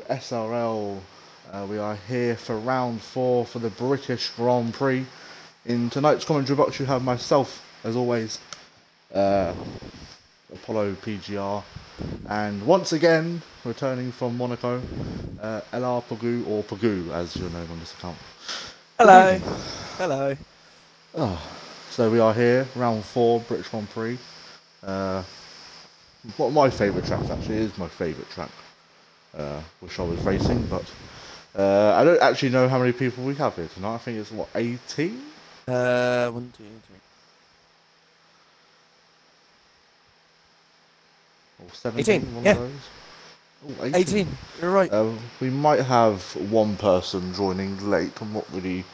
SRL. We are here for round 4 for the British Grand Prix. In tonight's commentary box you have myself, as always, Apollo PGR, and once again, returning from Monaco, LR Pagoo, or Pagoo as you're known on this account. Hello. Hello. So we are here, round 4, British Grand Prix. What my favourite track actually is my favourite track. Wish I was racing, but I don't actually know how many people we have here tonight. I think it's what, 18? 1, 2, 3. Or 17, 18, one yeah. of those. Oh, 18, you're right. We might have one person joining late. I'm not really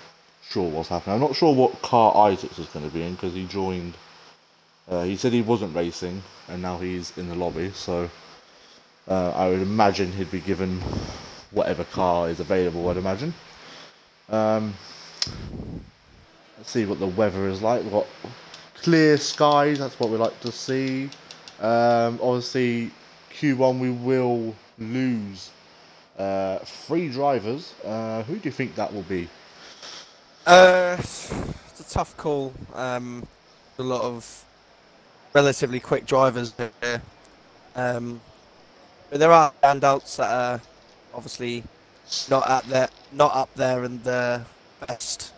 sure what's happening. I'm not sure what car Isaacs is going to be in, because he joined. He said he wasn't racing, and now he's in the lobby, so I would imagine he'd be given whatever car is available, I'd imagine. Let's see what the weather is like. We've got clear skies, that's what we like to see. Obviously, Q1 we will lose 3 drivers. Who do you think that will be? It's a tough call. A lot of relatively quick drivers here. But there are standouts that are obviously not up there in the best.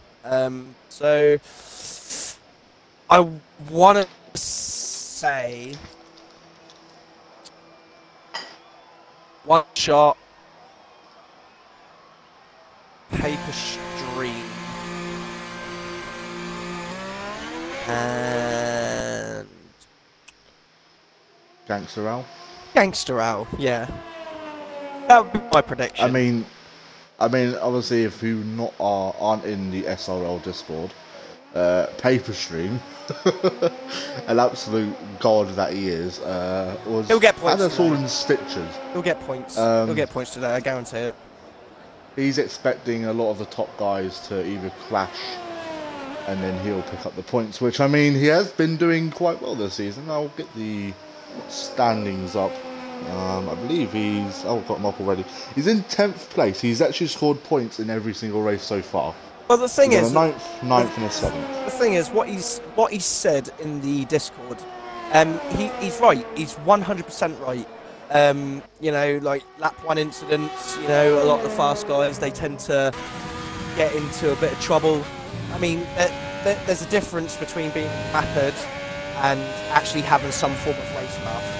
So I want to say one shot, paper stream, and Gangster Al? Gangster Al, yeah. That would be my prediction. I mean, obviously, if you aren't in the SRL Discord, Paper Stream, an absolute god that he is, He'll get points. Had us all in stitches. He'll get points. He'll get points today, I guarantee it. He's expecting a lot of the top guys to either crash, and then he'll pick up the points. Which, I mean, he has been doing quite well this season. I'll get the standings up. I believe he's... Oh, I've got him up already. He's in 10th place. He's actually scored points in every single race so far. Well, the thing is... a 9th and a 7th. The thing is, what he's said in the Discord, he's right. He's 100% right. You know, like lap 1 incidents, you know, a lot of the fast guys, they tend to get into a bit of trouble. I mean, there's a difference between being rapid and actually having some form of racecraft.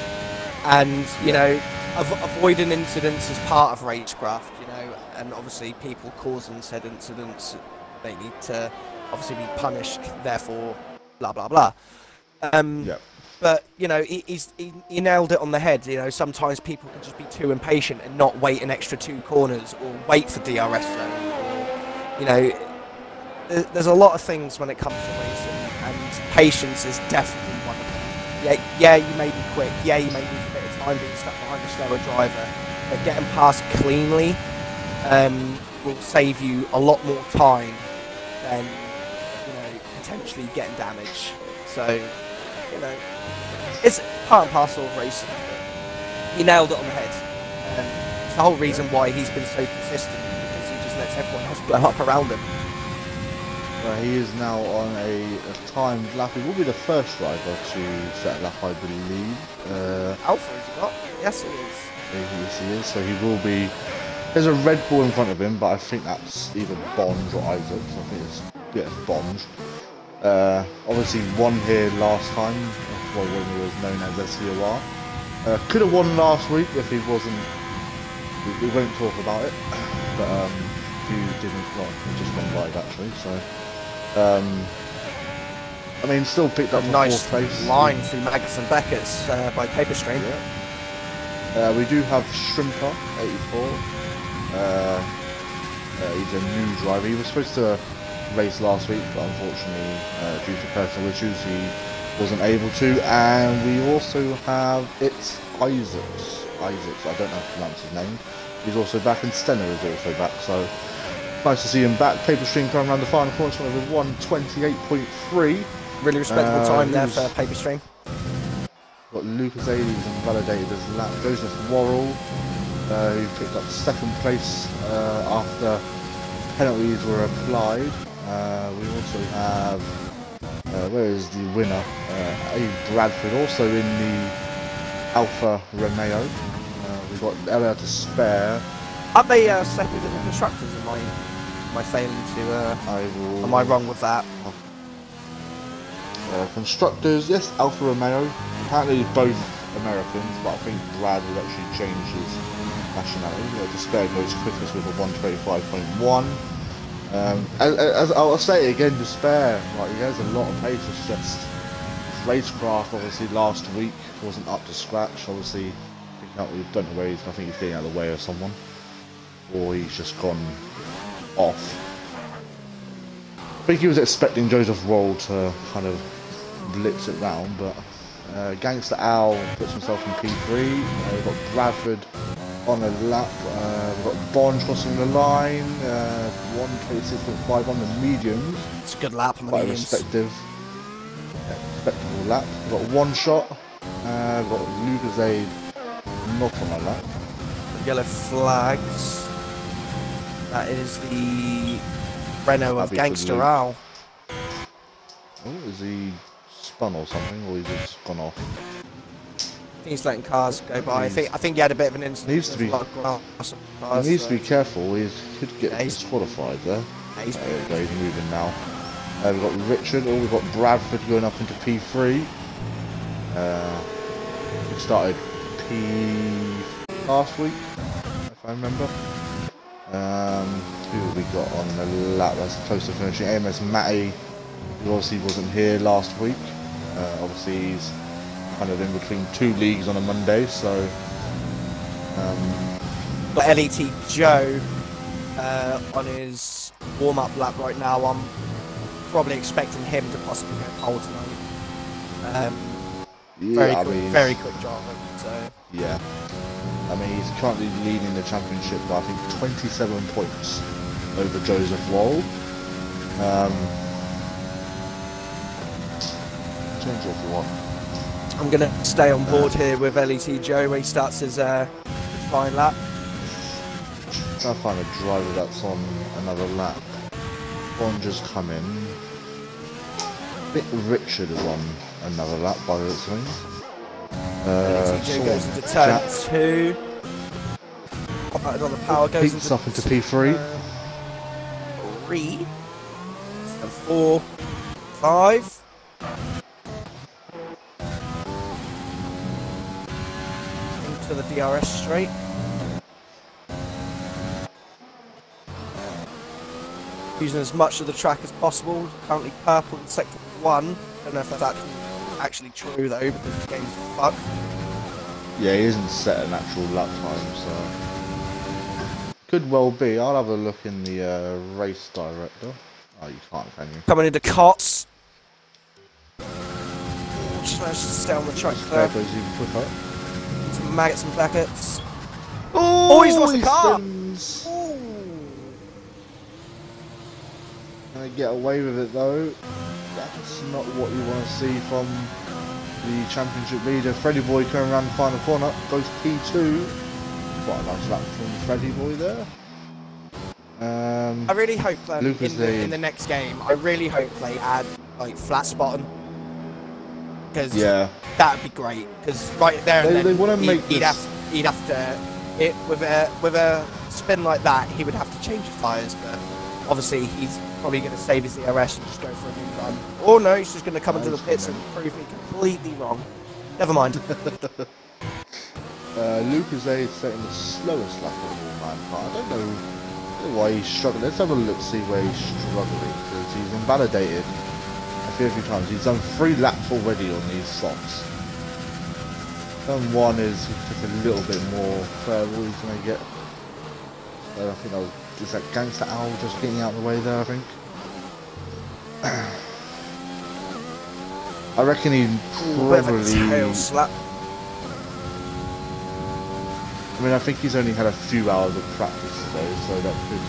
And, you know, avoiding incidents is part of racecraft, you know, and obviously people causing said incidents, they need to obviously be punished, therefore, blah, blah, blah. But, you know, he nailed it on the head. You know, sometimes people can just be too impatient and not wait an extra 2 corners or wait for DRS zone. Or, you know, there's a lot of things when it comes to racing, and patience is definitely one of them. Yeah, you may be quick. Yeah, you may lose a bit of time being stuck behind a slower driver, but getting past cleanly will save you a lot more time than, you know, potentially getting damage. So, you know, it's part and parcel of racing. He nailed it on the head. It's the whole reason why he's been so consistent, because he just lets everyone else blow up around him. He is now on a timed lap. He will be the first driver to set a lap, I believe. Alpha, has he got? Yes, he is. Yes, he is. So he will be... There's a Red Bull in front of him, but I think that's either Bond or Isaac. So I think it's Bond. Obviously won here last time, when he was known as SCOR. Could have won last week if he wasn't... We won't talk about it, but he didn't. Well, he just went live actually. So, I mean, still picked up a nice 4th place line through Magus and Beckett's by Paper Stream. Yeah. We do have Shrimper 84. He's a new driver. He was supposed to race last week, but unfortunately, due to personal issues, he wasn't able to. And we also have Isaacs. I don't know how to pronounce his name. He's also back, and Stenner is also back. So nice to see him back. Paper Stream coming around the final corner with 1:28.3. Really respectable time there for Paper Stream. Got Lucas Ailes and validated as lap. Joseph Worrell Who picked up second place after penalties were applied. We also have, where is the winner? A Bradford, also in the Alfa Romeo. We've got Ella to spare. Are they second in the constructors? Am I failing to? Am I wrong with that? Constructors, yes, Alfa Romeo. Apparently both Americans, but I think Brad would actually change his nationality. Despair goes quickest with a 125.1. As I'll say it again, Despair, like, he has a lot of pace. It's just his racecraft, obviously last week wasn't up to scratch. Obviously, we don't know where he's. I think he's getting out of the way of someone, or he's just gone off. I think he was expecting Joseph Roll to kind of blitz it round, but Gangster Owl puts himself in P3. We've got Bradford on a lap. We've got Bond crossing the line. 126.5 on the mediums. It's a good lap on the quite mediums. Respectable lap. We've got one shot. We've got Lucasade not on a lap. Yellow flags. That is the Renault of Gangster Owl. Oh, is he spun or something, or he's just gone off? I think he's letting cars go by. I think he had a bit of an incident. Needs to be. He needs to be careful. He could get disqualified there. Yeah, he's moving now. We've got Richard. Oh, we've got Bradford going up into P3. He started P last week, if I remember. Who have we got on the lap? That's close to finishing. AMS Matty, who obviously wasn't here last week. Obviously he's kind of in between two leagues on a Monday, so got LET Joe on his warm-up lap right now. I'm probably expecting him to possibly go pole tonight. yeah, very quick driver. So yeah, I mean he's currently leading the championship by I think 27 points over Joseph Wall. Change if you want. I'm going to stay on board here with LET Joe when he starts his fine lap. Trying to find a driver that's on another lap. One just come in. I think Richard is on another lap by the looks of things. LET Joe goes into turn 2. On the power goes Peaks up into P3. 3 and 4, 5. Into the DRS straight. Using as much of the track as possible. Currently purple in sector 1. Don't know if that's actually true though, because this game's fucked. Yeah, he isn't set an actual lap time, so could well be. I'll have a look in the race director. Oh, you can't, can you? Coming into Cots. Just managed to stay on the track there. Goes even quicker. Some maggots and packets. Oh, he's lost the car! Gonna get away with it though. That's not what you want to see from the championship leader. Freddy Boy coming around the final corner, goes P2. Quite a nice lap from Freddy Boy there. I really hope in the next game, I really hope they add like flat spotting. Because that'd be great. Because right there and they want to make he'd have to with a spin like that, he would have to change his tyres. But obviously, he's probably going to save his DRS and just go for a new run. Or no, he's just going to come into the pits and prove me completely wrong. Never mind. Lucas A is setting the slowest lap of all mankind. I don't know why he's struggling. Let's have a look, see where he's struggling, because he's invalidated a few times. He's done 3 laps already on these softs. Turn 1 is just a little bit more favorable. He's going to get. I think is that Gangster Owl just getting out of the way there. I think. I reckon he probably. Tail slap. I mean, I think he's only had a few hours of practice today, so that could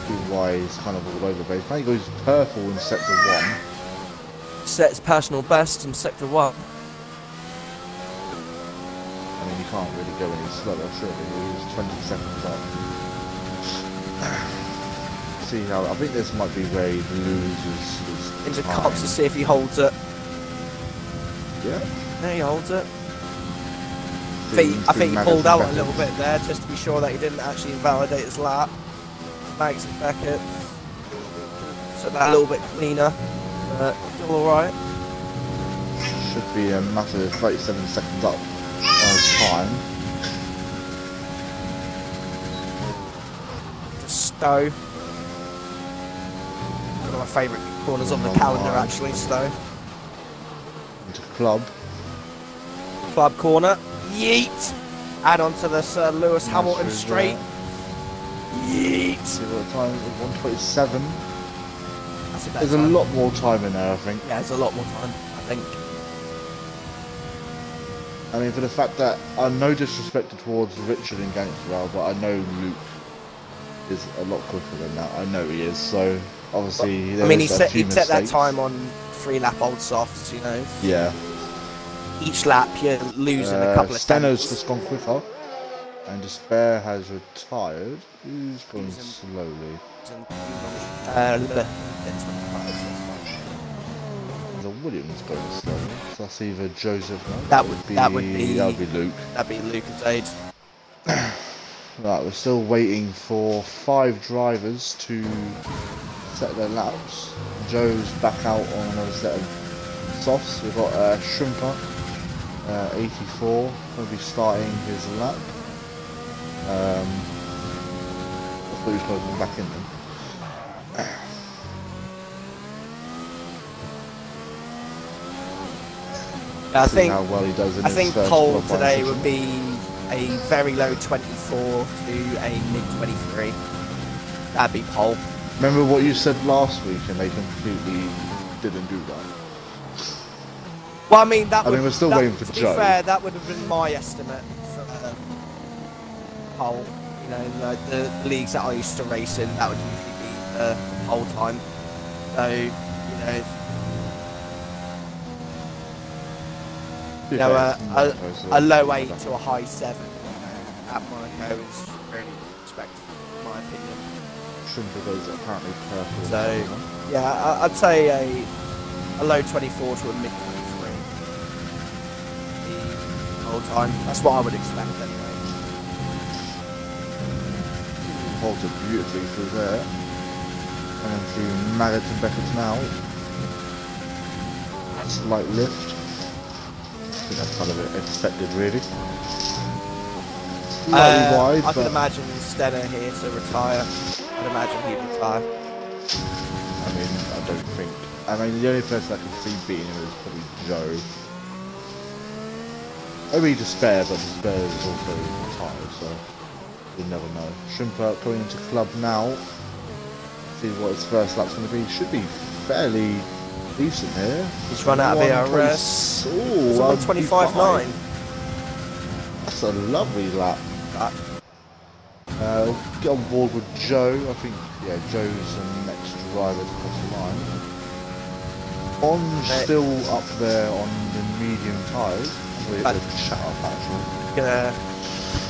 be why he's kind of all over the place. He goes purple in sector 1. Sets personal best in sector 1. I mean, you can't really go any slower, surely. He's 20 seconds up. See how, I think this might be where he loses his Into time. cops to see if he holds it. Yeah. No, he holds it. Seems I think he pulled out Beckett. a little bit there just to be sure that he didn't actually invalidate his lap. Mags and Beckett. So that a little bit cleaner. But still alright. Should be a massive 37 seconds up on his time. Stowe. One of my favourite corners on the calendar actually, Stowe. Into club. Club corner. Yeet! Add on to this Lewis Hamilton straight. Yeet! See what time is 127. That's a better There's a time. lot more time in there, I think. Yeah, there's a lot more time, I think. I mean, for the fact that I'm no disrespect towards Richard and Gangster, but I know Luke is a lot quicker than that. I know he is, so obviously I mean, he set that mistakes. time on 3-lap old softs, you know. Yeah. Each lap you're losing a couple of Steno's tenths. just gone quicker, and Despair has retired. Who's gone slowly? The Williams going slowly. So that's either Joseph. No, That would be Luke. That'd be Lucas Aid. Right, we're still waiting for 5 drivers to set their laps. Joe's back out on another set of softs. We've got Shrimper, 84, going to be starting his lap. I thought he was going to come back in then. I See think how well he does in I his think first pole qualifying today session. would be a very low 24 to a mid 23. That'd be pole. Remember what you said last week, and they completely didn't do that. Well, I mean, that I would, mean, we're still that, waiting for to Joe. be fair, that would have been my estimate for pole. You know, the leagues that I used to race in, that would usually be the pole time. So, you know, a low 8 to a high 7 at Monaco is really expected, in my opinion. Shrimper goes apparently purple. So, yeah, I'd say a low 24 to a mid 23. The whole time. That's what I would expect anyway. Holds it beautifully through there. And then through Maggot and Beckett now. Slight lift. I think that's kind of expected, really. Slightly wide, I but could imagine Stenner here to retire. I'd imagine he'd retire. I mean, I don't think. I mean, the only person I can see beating him is probably Joe. Maybe Despair, but Despair is also retired, so you never know. Shrimper going into club now. See what his first lap's going to be. Should be fairly decent here. He's run out of ERS. It's on 25.9. That's a lovely lap. Get on board with Joe. I think, yeah, Joe's the next driver to cross the line. Bond's still up there on the medium tyres. We're going to chat up actually. Gonna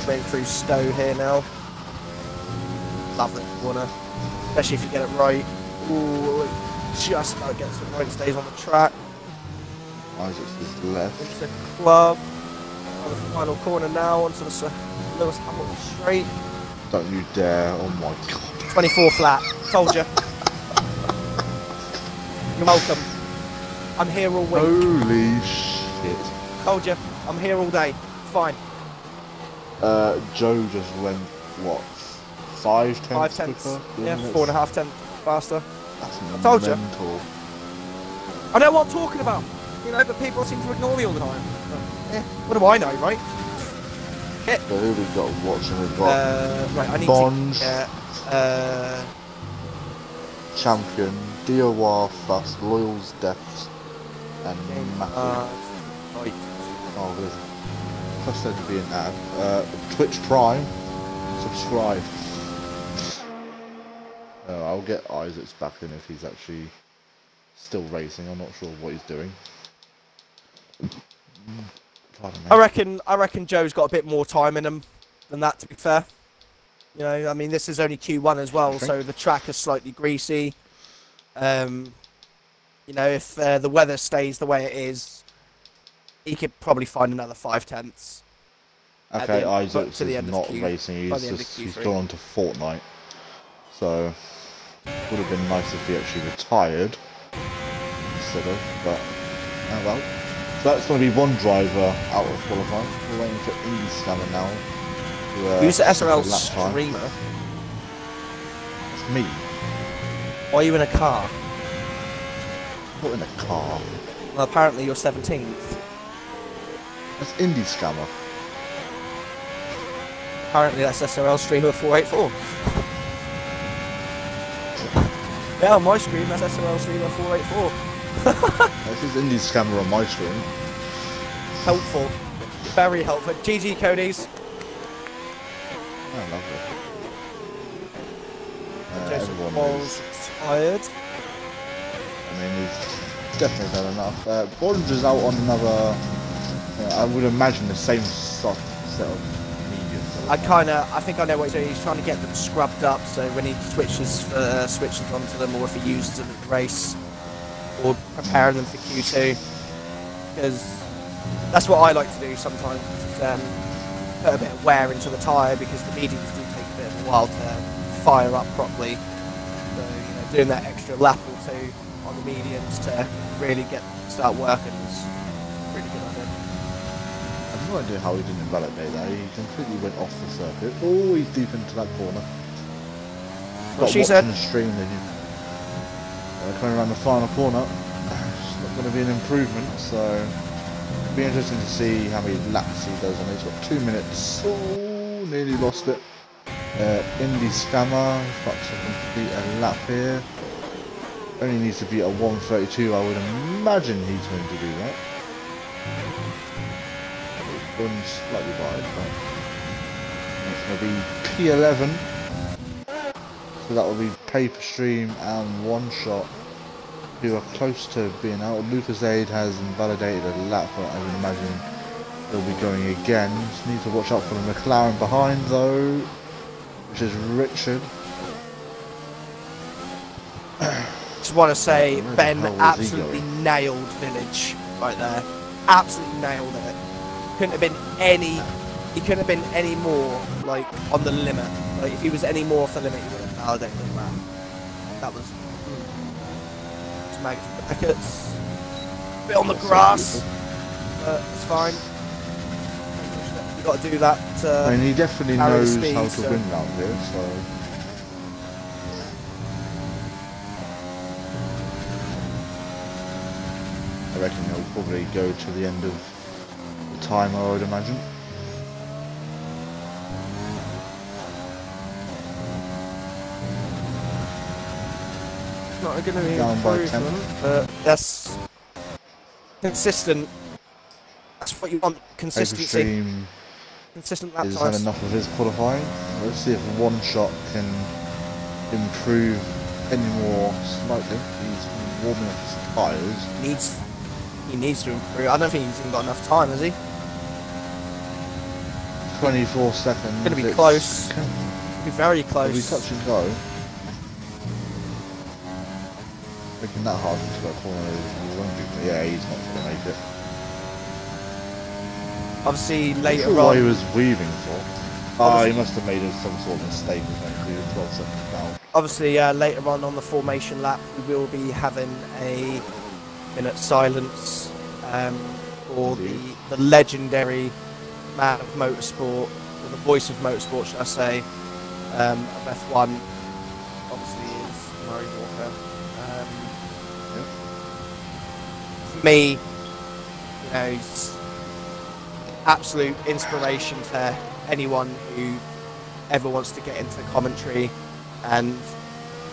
wait through Stowe here now. Love it, corner. Especially if you get it right. Ooh, just about gets it right, stays on the track. Isaac's is left. Into club. On the final corner now, onto the Lewis Hamilton straight. Don't you dare, oh my god. 24 flat. Told you. You're welcome. I'm here all week. Holy shit. Told you. I'm here all day. Fine. Joe just went, what, 5 tenths 5 tenths. quicker? Yeah, That's- 4.5 tenths faster. That's I told you. mental. I know what I'm talking about. You know, but people seem to ignore me all the time. Yeah, what do I know, right? So who we got watching? We've got Right, I need Bond, to get, Champion, DOR Fuss, Loyal's Deaths, and Matthew. right. Oh, there's plus there to be an ad. Twitch Prime, subscribe. I'll get Isaac's back in if he's actually still racing. I'm not sure what he's doing. Pardon me. I reckon Joe's got a bit more time in him than that. To be fair, you know, I mean, this is only Q1 as well, so the track is slightly greasy. You know, if the weather stays the way it is, he could probably find another 5/10. Okay, Isaacs to the is end of not Q, racing. by the end of He's Q3. gone on to Fortnite. So would have been nice if he actually retired instead of, but oh well. So that's going to be one driver out of qualifying. We're waiting for Indy Scammer now. Who's the SRL lap time. streamer? It's me. Why are you in a car? Not in a car. Well, apparently you're 17th. That's Indy Scammer. Apparently that's SRL streamer 484. Yeah, on my screen that's SRL streamer 484. This is Indy Scammer on my screen. Helpful. Very helpful. GG Cody's. Oh, lovely. Joseph Everyone Walls tired. I mean, he's definitely done enough. Bollinger's out on another, I would imagine the same sort of set of mediums. I think I know what he's doing. He's trying to get them scrubbed up, so when he switches onto them, or if he uses them in the race, or preparing them for Q2, because that's what I like to do sometimes. Put a bit of wear into the tyre, because the mediums do take a bit of a while to fire up properly. So, you know, doing that extra lap or two on the mediums to really start working is a really good idea. I have no idea how he didn't validate that. He completely went off the circuit. Oh, he's deep into that corner. Well, she said. The stream, then you coming around the final corner. It's not going to be an improvement, so it'll be interesting to see how many laps he does on it. He's got 2 minutes. Oh, nearly lost it. Indy Scammer, got to complete a lap here. Only needs to be a 1:32. I would imagine he's going to do that. Going slightly wide, but it's going to be P11. So that will be Paper Stream and One Shot, who are close to being out. Lucas Aid has invalidated a lap, but I would imagine they'll be going again. Just need to watch out for the McLaren behind though, which is Richard. Just want to say, Ben absolutely nailed Village right there. Absolutely nailed it. He couldn't have been any more like on the limit. Like if he was any more off the limit, he would have validated the lap. That was Maggots and Beckett's. Bit on the grass, but it's fine. You've got to do that. I mean, he definitely knows speed, how to win round here, so. I reckon he'll probably go to the end of the timer, I would imagine. Not going to be Down by 10. improvement, but that's consistent. That's what you want. Consistency. Consistent lap He's times. had enough of his qualifying. Let's see if One Shot can improve any more slightly. He's warming up his tyres. He needs to improve. I don't think he's even got enough time, has he? 24 seconds. Going to be close. Be very close. It'll be touch and go. Making that hard into that corner is wondering, but yeah, he's not going to make it. Obviously, later I'm not sure on. why he was weaving for. He must have made some sort of mistake with that. He was 12 seconds down. Obviously, later on the formation lap, we will be having a minute silence for the legendary man of motorsport, or the voice of motorsport, should I say, of F1. Obviously, is Murray Walker. For me, you know, he's absolute inspiration to anyone who ever wants to get into commentary, and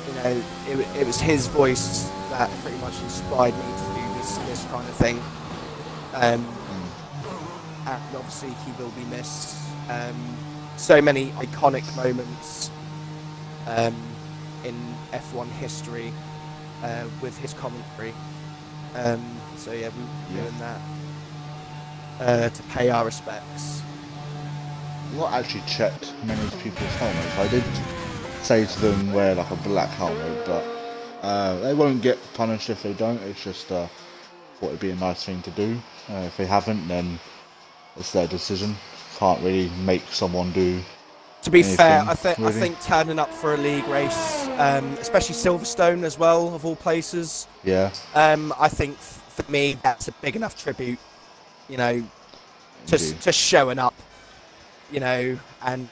you know, it was his voice that pretty much inspired me to do this kind of thing. And obviously he will be missed. So many iconic moments in F1 history with his commentary. So yeah, we're doing that. to pay our respects. I've not actually checked many people's helmets. I did say to them wear like a black helmet, but they won't get punished if they don't. It's just thought it'd be a nice thing to do. If they haven't, then it's their decision. Can't really make someone do. To be fair, I really. think turning up for a league race, especially Silverstone as well, of all places. Yeah. I think for me that's a big enough tribute, you know, to showing up, you know, and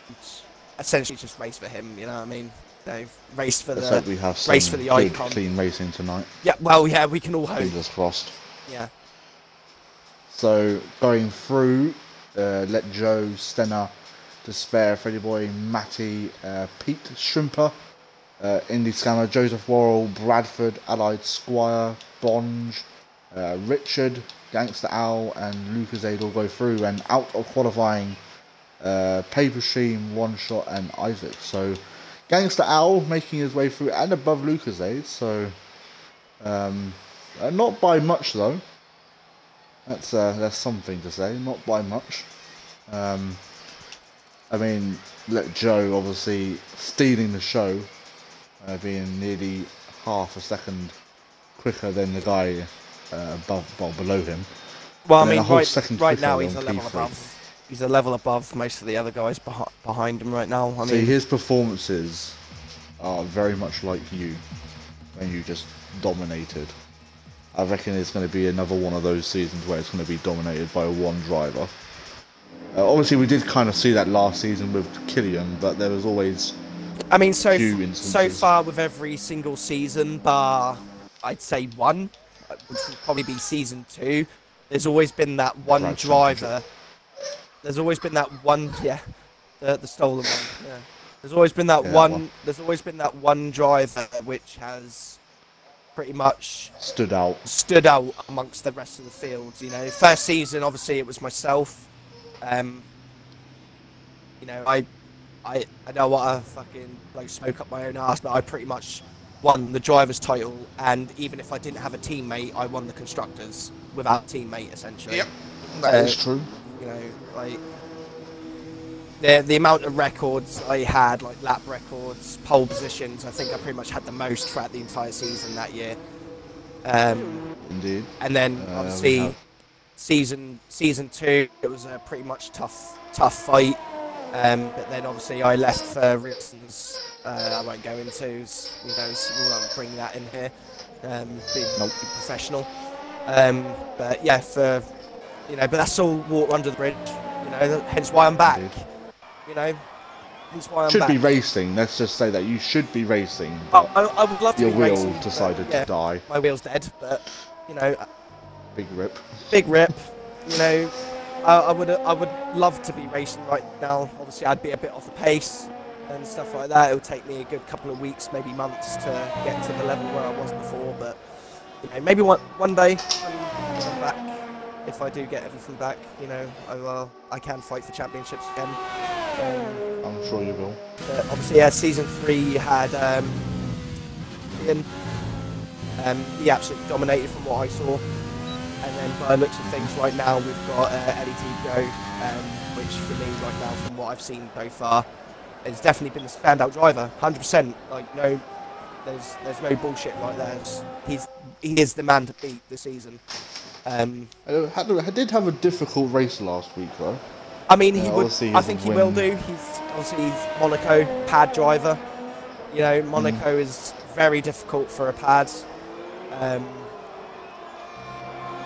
essentially just race for him. You know what I mean? You know, race for Let's hope we have some race for the good, icon. clean racing tonight. Yeah. Well, yeah, we can all hope. Fingers crossed. Yeah. So going through, let Joe, Stenner, Despair, Freddie Boy, Matty, Pete Shrimper, Indy Scammer, Joseph Worrell, Bradford, Allied Squire, Bonge, Richard, Gangster Owl, and Lucas Aid all go through, and out of qualifying, Paper Stream, One Shot, and Isaac. So Gangster Owl making his way through and above Lucas Aid. So not by much though. That's something to say. Not by much. I mean, let Joe obviously stealing the show, being nearly half a second quicker than the guy below him. Well, I mean, right now he's he's a level above. He's a level above most of the other guys behind him right now. I mean, his performances are very much like you when you just dominated. I reckon it's going to be another one of those seasons where it's going to be dominated by one driver. Obviously, we did kind of see that last season with Killian, but there was always. I mean, so far with every single season, bar I'd say one, which would probably be season 2. There's always been that one driver. There's always been that one, the stolen one. Yeah. There's always been that one. There's always been that one driver which has pretty much stood out amongst the rest of the fields. You know, first season obviously it was myself. You know, I know what I fucking blow smoke up my own ass, but I pretty much won the driver's title, and even if I didn't have a teammate, I won the constructors without a teammate essentially. Yep, that is true. You know, like the amount of records I had, like lap records, pole positions, I think I pretty much had the most throughout the entire season that year. Indeed. And then obviously season 2, it was a pretty much tough fight. But then obviously I left for reasons I won't go into. You know, we won't bring that in here. Being professional. But yeah, but that's all water under the bridge. You know, hence why I'm back. Indeed. You know, hence why I'm back. Should be racing. Let's just say that you should be racing. Oh, I would love to be racing. Your wheel decided to die. My wheel's dead, but you know. Big rip. Big rip. You know, I would love to be racing right now. Obviously, I'd be a bit off the pace and stuff like that. It would take me a good couple of weeks, maybe months, to get to the level where I was before. But you know, maybe one day when I'm back, if I do get everything back, you know, I can fight for championships again. I'm sure you will. But obviously, yeah, season 3 you had Ian. He absolutely dominated from what I saw. And then by the looks of things right now, we've got Eddie T. Joe, which for me right now, from what I've seen so far, has definitely been the standout driver, 100%. Like there's no bullshit like that. He is the man to beat this season. I did have a difficult race last week though. I mean, he would. I think he will do. He's Monaco pad driver. You know, Monaco is very difficult for a pad.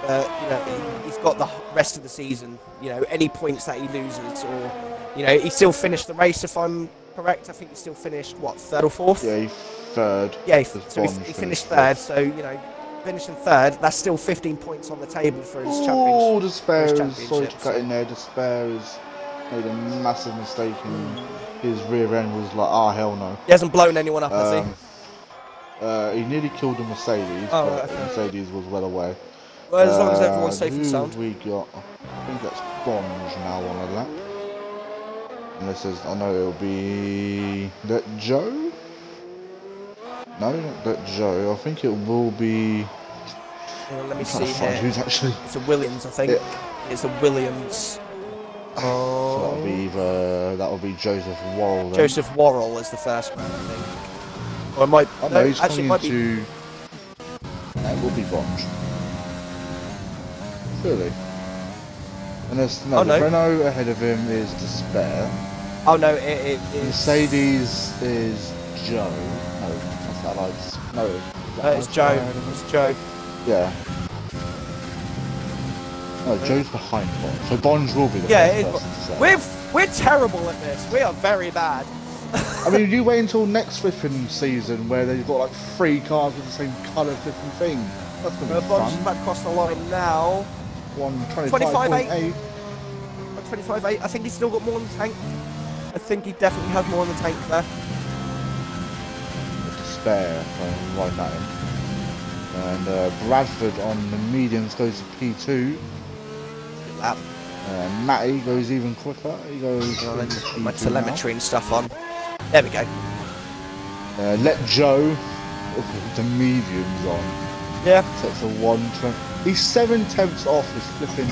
You know, he's got the rest of the season. You know, any points that he loses, or you know, he still finished the race. If I'm correct, I think he still finished what, 3rd or 4th? Yeah, third. Yeah, so he finished 3rd. So you know, finishing 3rd, that's still 15 points on the table for his championship. Oh, Despair is sorry to cut in there. Despair has made a massive mistake, and his rear end was like, hell no. He hasn't blown anyone up, has he? He nearly killed a Mercedes, but Mercedes was well away. Well, as long as everyone's safe and sound. We got, I think that's Bonge now on a lap. And this is, I know it'll be that Joe? No, not that Joe. I think it will be. Let me see here. Who's actually? It's a Williams, I think. It's a Williams. So Oh, that'll be Joseph Worrell. Then. Joseph Worrell is the first man, I think. Or it might. Oh no, no, he's actually, it coming might be. into. That will be Bond. Surely. And there's no, Oh, no. Renault ahead of him is Despair. Oh no, it is. Mercedes is Joe. No, that's that lights. No, It's Joe. It's Joe. Yeah. No, Joe's behind Bond. So Bond will be the Yeah, first person to say. we're terrible at this. We are very bad. I mean, you wait until next flipping season where they've got like 3 cars with the same colour flipping thing. That's gonna be Bond's fun. about to cross the line now. 125.8. 25.8. I think he's still got more in the tank. I think he definitely has more in the tank there. Despair, right that in. And Bradford on the mediums goes to P2. Lap. Matty goes even quicker. He goes. Well, then just put my P2 telemetry and stuff on. There we go. Let Joe the mediums on. Yeah. Sets a 120. He's 7/10 off his flipping.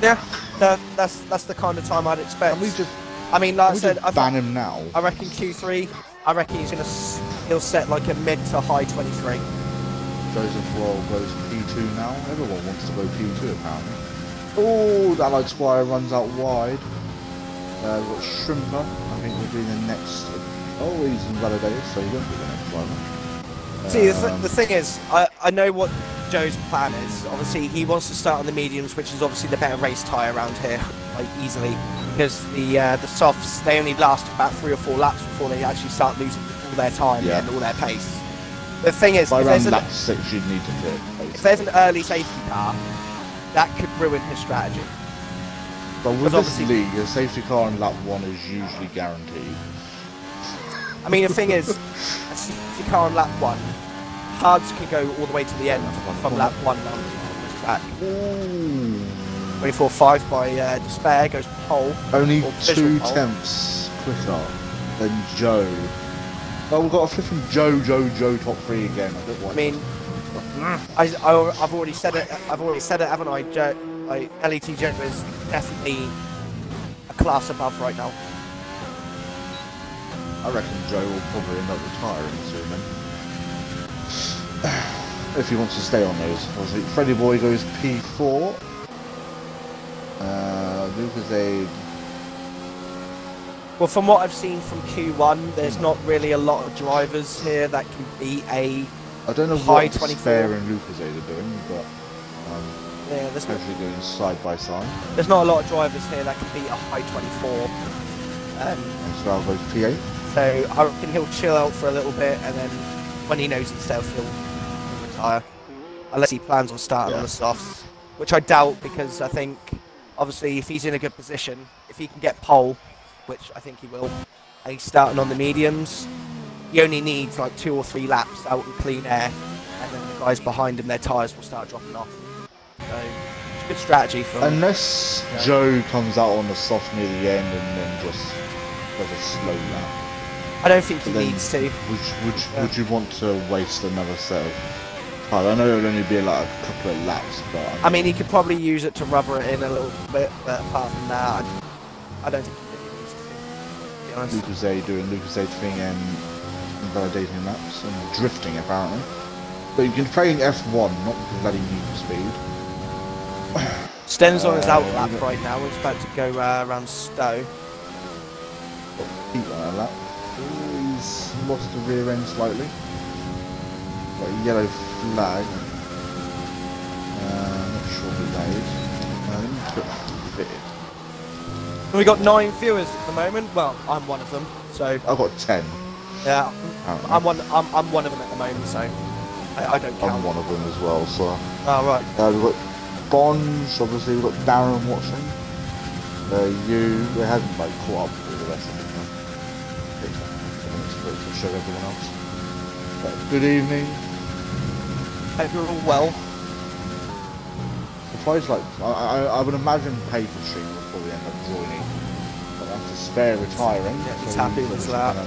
Yeah. That's the kind of time I'd expect. Can we just? I mean, like I said, I ban him now. I reckon Q3. I reckon he'll set like a mid to high 23. Joseph Worrell goes P2 now. Everyone wants to go P2 apparently. Oh, that light squire runs out wide. We've got Shrimper. I think will be the next. Oh, he's invalidated, so he won't be the next one. See, the thing is, I know what Joe's plan is. Obviously, he wants to start on the mediums, which is obviously the better race tyre around here, like easily, because the softs, they only last about 3 or 4 laps before they actually start losing all their time and all their pace. The thing is, by around lap 6, you'd need to pit. If there's an early safety car, that could ruin his strategy. But with this league, a safety car on lap 1 is usually guaranteed. I mean, the thing is, a safety car on lap 1, hards can go all the way to the end from lap 1 on this track. 24.5 by Despair goes pole. Only 2/10 quicker than Joe. Well, we've got a flipping Joe top 3 again. I mean, I've already said it. Haven't I? Joe, LET Joe is definitely a class above right now. I reckon Joe will probably end up retiring soon then. If he wants to stay on those. Obviously, Freddy Boy goes P4. Lucas Aid. Well, from what I've seen from Q1, there's not really a lot of drivers here that can beat a I don't know high what 24. Despair and Lucas Aid are doing, but yeah, there's especially going side by side. There's not a lot of drivers here that can beat a high 24. And Sval goes P8. So I reckon he'll chill out for a little bit, and then when he knows himself, he'll retire. Unless he plans on starting on the softs, which I doubt, because I think, obviously, if he's in a good position, if he can get pole, which I think he will, and he's starting on the mediums, he only needs like 2 or 3 laps out in clean air, and then the guys behind him, their tyres will start dropping off. So it's a good strategy for him. Unless Joe comes out on the soft near the end and then just does a slow lap. I don't think he needs to. Would you want to waste another set of tyres? I know it would only be like a couple of laps, but I mean, he could probably use it to rubber it in a little bit, but apart from that, I don't think he really needs to be honest. Lucas A doing Lucas A thing and invalidating laps and drifting apparently. But you can play in F1, not because that he needs speed. Sten's on his out lap right now. He's about to go around Stowe. Keep on a lap. He's lost the rear end slightly. Got a yellow flag. Not sure who that is. Let me put fitted. We got 9 viewers at the moment. Well, I'm one of them. So I've got 10. yeah, I'm one of them at the moment. So I don't count. I'm one of them as well. So oh right. we've got Bonds. Obviously we've got Darren watching. We haven't like caught up with the rest of them. To show everyone else. But good evening. Hope you're all well. If I was like, I would imagine Paper Stream will probably end up joining. But after Spare retiring, Yeah, he's so happy with his lap. Joe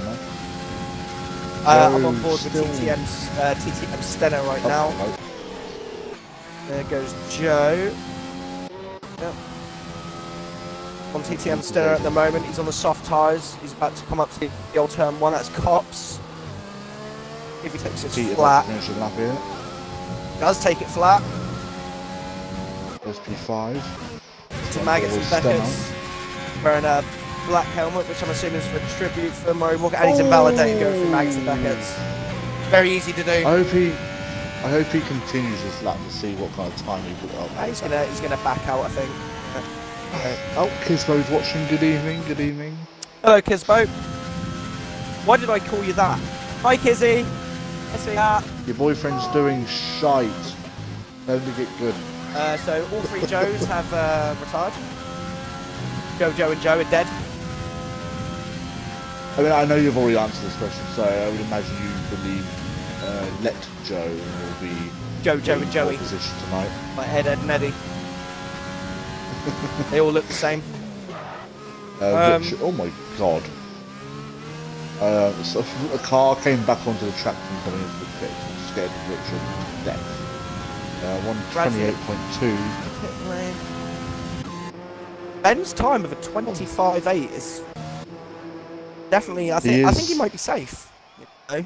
I'm on board with still- TTM Steno right now. There goes Joe. Yep. On TTM Stenner at the moment, he's on the soft tyres. He's about to come up to the old turn 1. That's Cops. If he takes it flat, does take it flat. SP5. To Maggots and Beckett's, wearing a black helmet, which I'm assuming is for tribute for Murray Walker, and he's invalidated going through Maggots and Beckett's. Very easy to do. I hope he continues this lap to see what kind of time he put up. He's gonna back out, I think. Oh, Kisbo's watching. Good evening. Good evening. Hello, Kisbo. Why did I call you that? Hi, Kizzy. Your boyfriend's doing shite. Only get good. So all 3 Joes have retired. Joe and Joe are dead. I mean, I know you've already answered this question, so I would imagine you believe Let Joe will be Joe and Joey position tonight. Like Ed and Eddie. They all look the same. Richard, oh my god. So a car came back onto the track from coming into the pit, scared Richard to death. 128.2. Ben's time of a 25.8 is definitely. I think he might be safe. You know?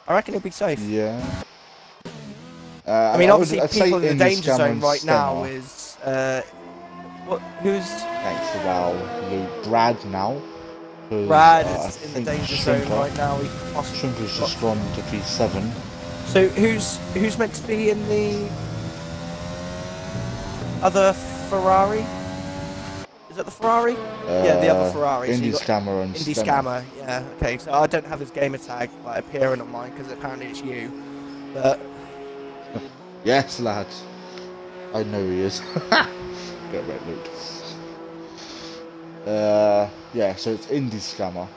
I reckon he'll be safe. Yeah. I mean, obviously, people in the danger zone right now is who's? Thanks to Luke. Brad now. Brad is in the danger zone right now. Shrimper's just gone to P7. So who's meant to be in the other Ferrari? Is that the Ferrari? Yeah, the other Ferrari. Indy Scammer and Indy Scammer. Yeah. Okay. So I don't have his gamer tag appearing on mine because apparently it's you. But yes, lads. I know he is. Get right, Luke. Yeah, so it's Indy Scammer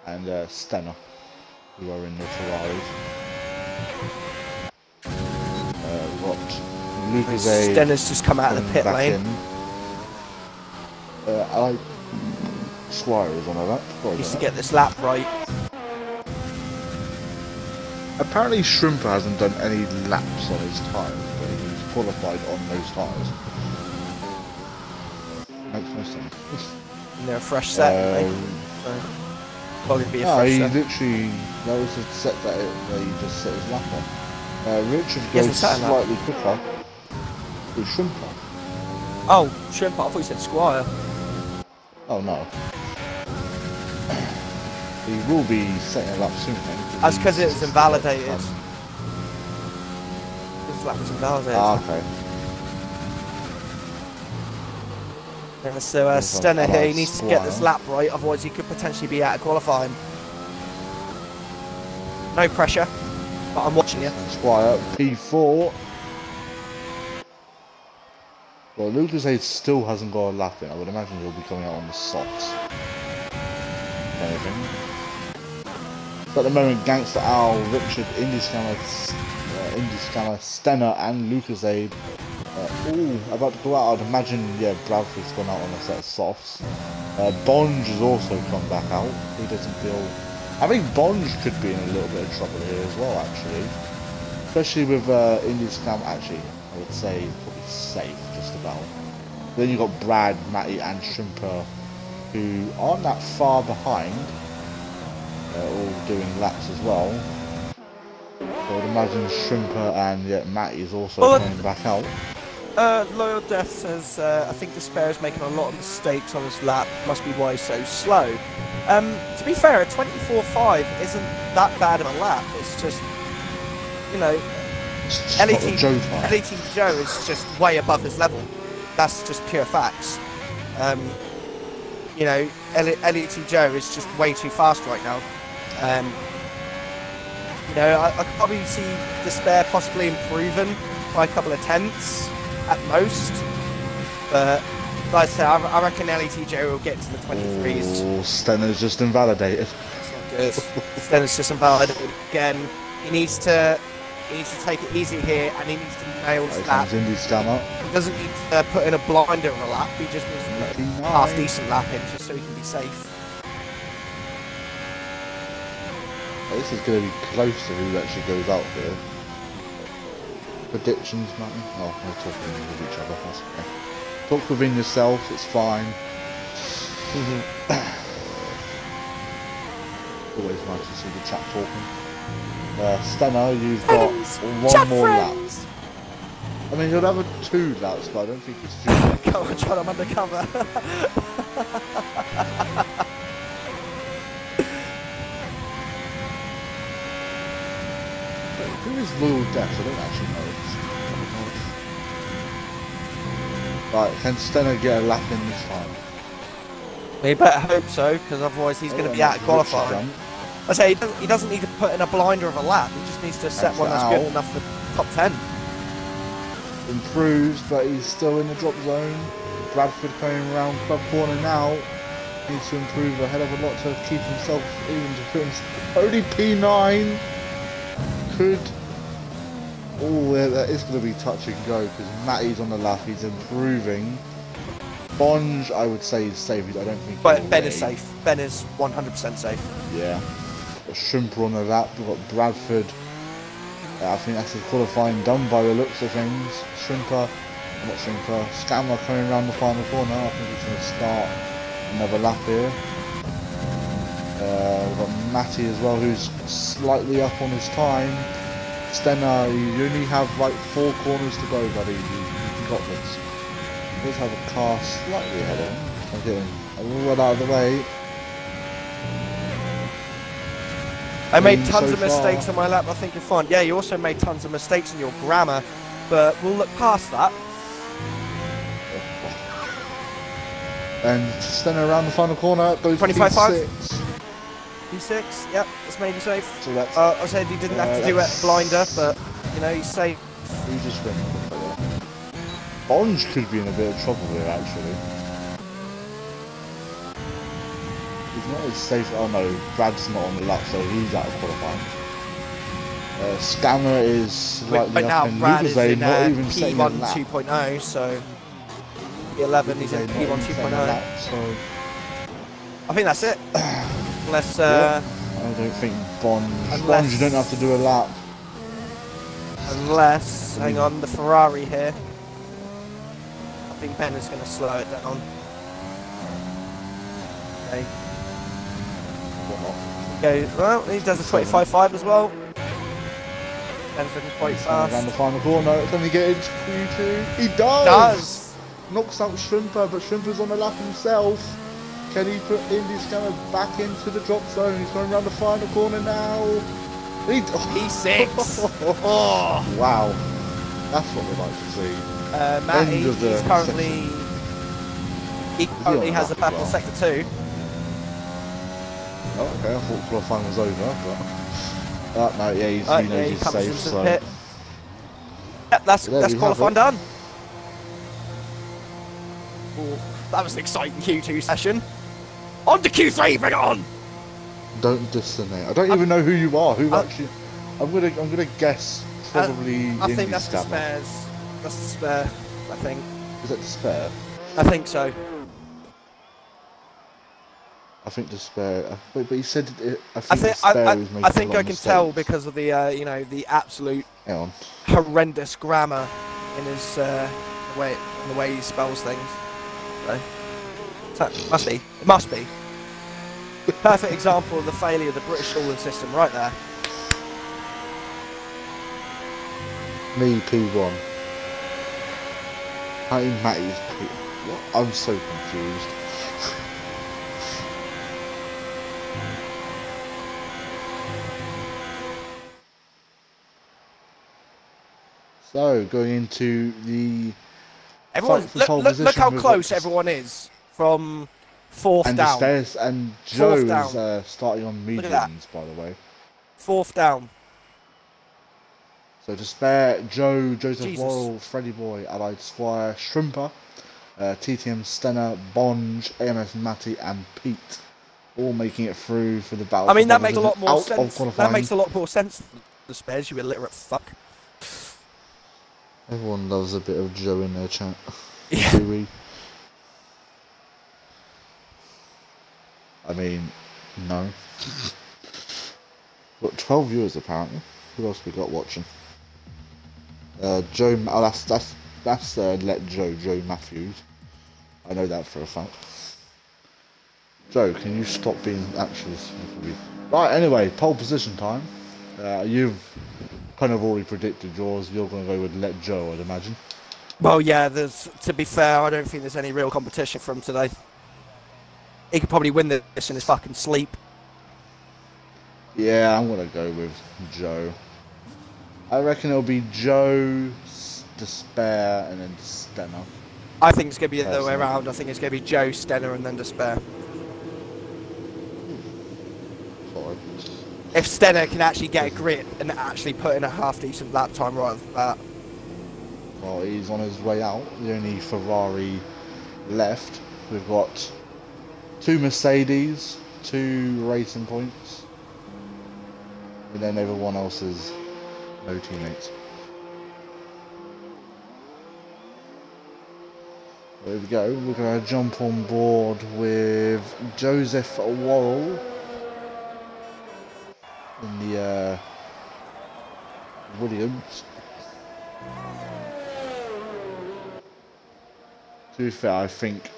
and Stenner who are in the Ferraris. What? Lucas Stenner's just come out of the pit lane. Squire is on a lap. Needs to get this lap right. Apparently Shrimper hasn't done any laps on his tyres, but he's qualified on those tyres. Makes no sense. And they're a fresh set, so probably be a fresh set. Literally, that was the set that he just set his lap on. Richard goes slightly quicker with Shrimper. Oh, Shrimper, I thought you said Squire. Oh no. He will be setting a lap soon then. That's because it was invalidated. This lap was invalidated. Ah, okay. Yeah, so Stenner here, he needs to get this lap right, otherwise he could potentially be out of qualifying. No pressure, but I'm watching you. Squire, P4. Well, Lucas Hayes still hasn't got a lap in. I would imagine he'll be coming out on the softs. Anything. So at the moment, Gangster Owl, Richard, Indy Scammer, Stenner, and Lucas Aid all about to go out. I'd imagine, yeah, Bradford's gone out on a set of softs. Bonge has also come back out. He doesn't feel. I think Bonge could be in a little bit of trouble here as well, actually. Especially with Indy Scammer, actually, I would say probably safe, just about. Then you've got Brad, Matty, and Shrimper, who aren't that far behind. They're all doing laps as well. So I would imagine Shrimper and Matty is also coming back out. Loyal Death says, I think Despair is making a lot of mistakes on this lap, must be why he's so slow. To be fair, a 24.5 isn't that bad of a lap, it's just, you know, LET Joe is just way above his level. That's just pure facts. You know, LET Joe is just way too fast right now. You know, I could probably see Despair possibly improving by a couple of tenths at most, but like I say, I reckon LET Joe will get to the 23s. Oh, Stenner's just invalidated. That's not good. Stenner's just invalidated again. He needs to take it easy here, and he needs to nail his lap. He doesn't need to put in a blinder on a lap. He just needs to put a half decent lap in, just so he can be safe. This is going to be close to who actually goes out here. Predictions, Martin? Oh, we're talking with each other. That's okay. Talk within yourself, it's fine. Always nice to see the chat talking. Stenner, you've got one more lap. I mean, you'll have 2 laps, but I don't think it's feasible. Come on, John, I'm undercover. Who is Loyal Death? I don't actually know. Right, can Stenner get a lap in this time? We better hope so, because otherwise he's going to be out of qualifying. I say he doesn't need to put in a blinder of a lap. He just needs to set one that's good enough for top 10. Improves, but he's still in the drop zone. Bradford coming around club corner now. Needs to improve a hell of a lot to keep himself even to put himself. Only P9 could. Oh, that is going to be touch and go because Matty's on the lap. He's improving. Bonge, I would say, is safe. I don't think. But Ben is safe. Ben is 100% safe. Yeah. Got Shrimper on the lap. We've got Bradford. I think that's the qualifying done by the looks of things. Scammer coming around the final corner. I think he's going to start another lap here. We've got Matty as well, who's slightly up on his time. Stenner, you only have like 4 corners to go, buddy. You got this. He does have a car slightly ahead of him. Okay, right out of the way. I made tons of mistakes on my lap, I think you're fine. Yeah, you also made tons of mistakes in your grammar, but we'll look past that. And Stenner around the final corner, goes 25.5. P6, yep, that's made him safe. So that's, I said he didn't have to do a blinder, but, you know, he's safe. He just went. Bonge could be in a bit of trouble here, actually. He's not as safe. Oh no, Brad's not on the lap, so he's out of qualifying. Scammer is slightly up now in Brad is in not even P1 2.0, so P11, he's in P1 2.0. So I think that's it. Unless, I don't think Bonge, you don't have to do a lap. Unless, hang on, the Ferrari here. I think Ben is going to slow it down. Okay. Well, he does a 25.5 as well. Ben's looking quite fast. Around the final corner, can he get into Q2? He does! Knocks out Shrimper, but Shrimper's on the lap himself. Can he put Indy's Scammer back into the drop zone? He's going around the final corner now. P6! Oh. Wow. That's what we'd like to see. Matty, he's currently... He currently has a battle sector 2. Oh, okay, I thought qualifying was over, but... no, yeah, he knows he's safe, so... Yep, that's qualifying done. Ooh, that was an exciting Q2 session. On to Q3, bring it on! Don't diss the name. I don't even know who you are. Who actually... I'm gonna guess probably I think that's Scammer. Despair's. That's Despair, I think. Is that Despair? I think so. I think Despair. But he said I think Despair was making I think a lot I of can mistakes. tell because of the you know, the absolute horrendous grammar in his the way he spells things. So it must be. Perfect example of the failure of the British schooling system, right there. Me P1. How in Matty's P? What? I'm so confused. So going into the everyone, look how close everyone is from fourth and down. And Joe's starting on mediums, by the way. Fourth down. So Despair, Joe, Joseph Worrell, Freddy Boy, Allied Squire, Shrimper, TTM Stenner, Bonge, AMS Matty, and Pete, all making it through for the battle. I mean, that makes a lot more sense. That makes a lot more sense. Despairs, you illiterate fuck. Everyone loves a bit of Joe in their chat. Yeah. Do we? I mean, no. Got 12 viewers apparently. Who else we got watching? Joe. Oh, that's Let Joe Matthews. I know that for a fact. Joe, can you stop being actually stupid? Right, anyway, pole position time. You've kind of already predicted yours. You're going to go with Let Joe, I'd imagine. Well, yeah, to be fair, I don't think there's any real competition for him today. He could probably win this in his fucking sleep. Yeah, I'm going to go with Joe. I reckon it'll be Joe, Despair, and then Stenner. I think it's going to be the other way around. I think it's going to be Joe, Stenner, and then Despair. Sorry. If Stenner can actually get a grip and actually put in a half-decent lap time right off the bat. Well, he's on his way out. The only Ferrari left. We've got 2 Mercedes, 2 racing points, and then everyone else is no teammates. There we go. We're going to jump on board with Joseph Worrell in the Williams. To be fair, I think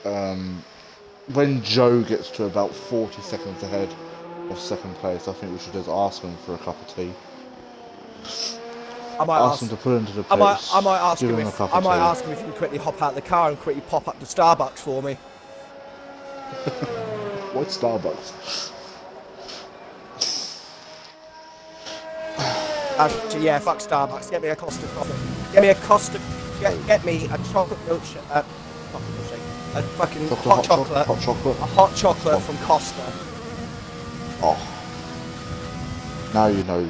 when Joe gets to about 40 seconds ahead of second place, I think we should just ask him for a cup of tea. I might ask him to put into the pits. I might ask him if he can quickly hop out of the car and quickly pop up to Starbucks for me. What Starbucks? Actually, yeah, fuck Starbucks. Get me a Costa coffee. Get me a Costa. Get me a chocolate milkshake. A fucking hot chocolate. Hot chocolate. A hot chocolate from Costa. Oh. Now you know.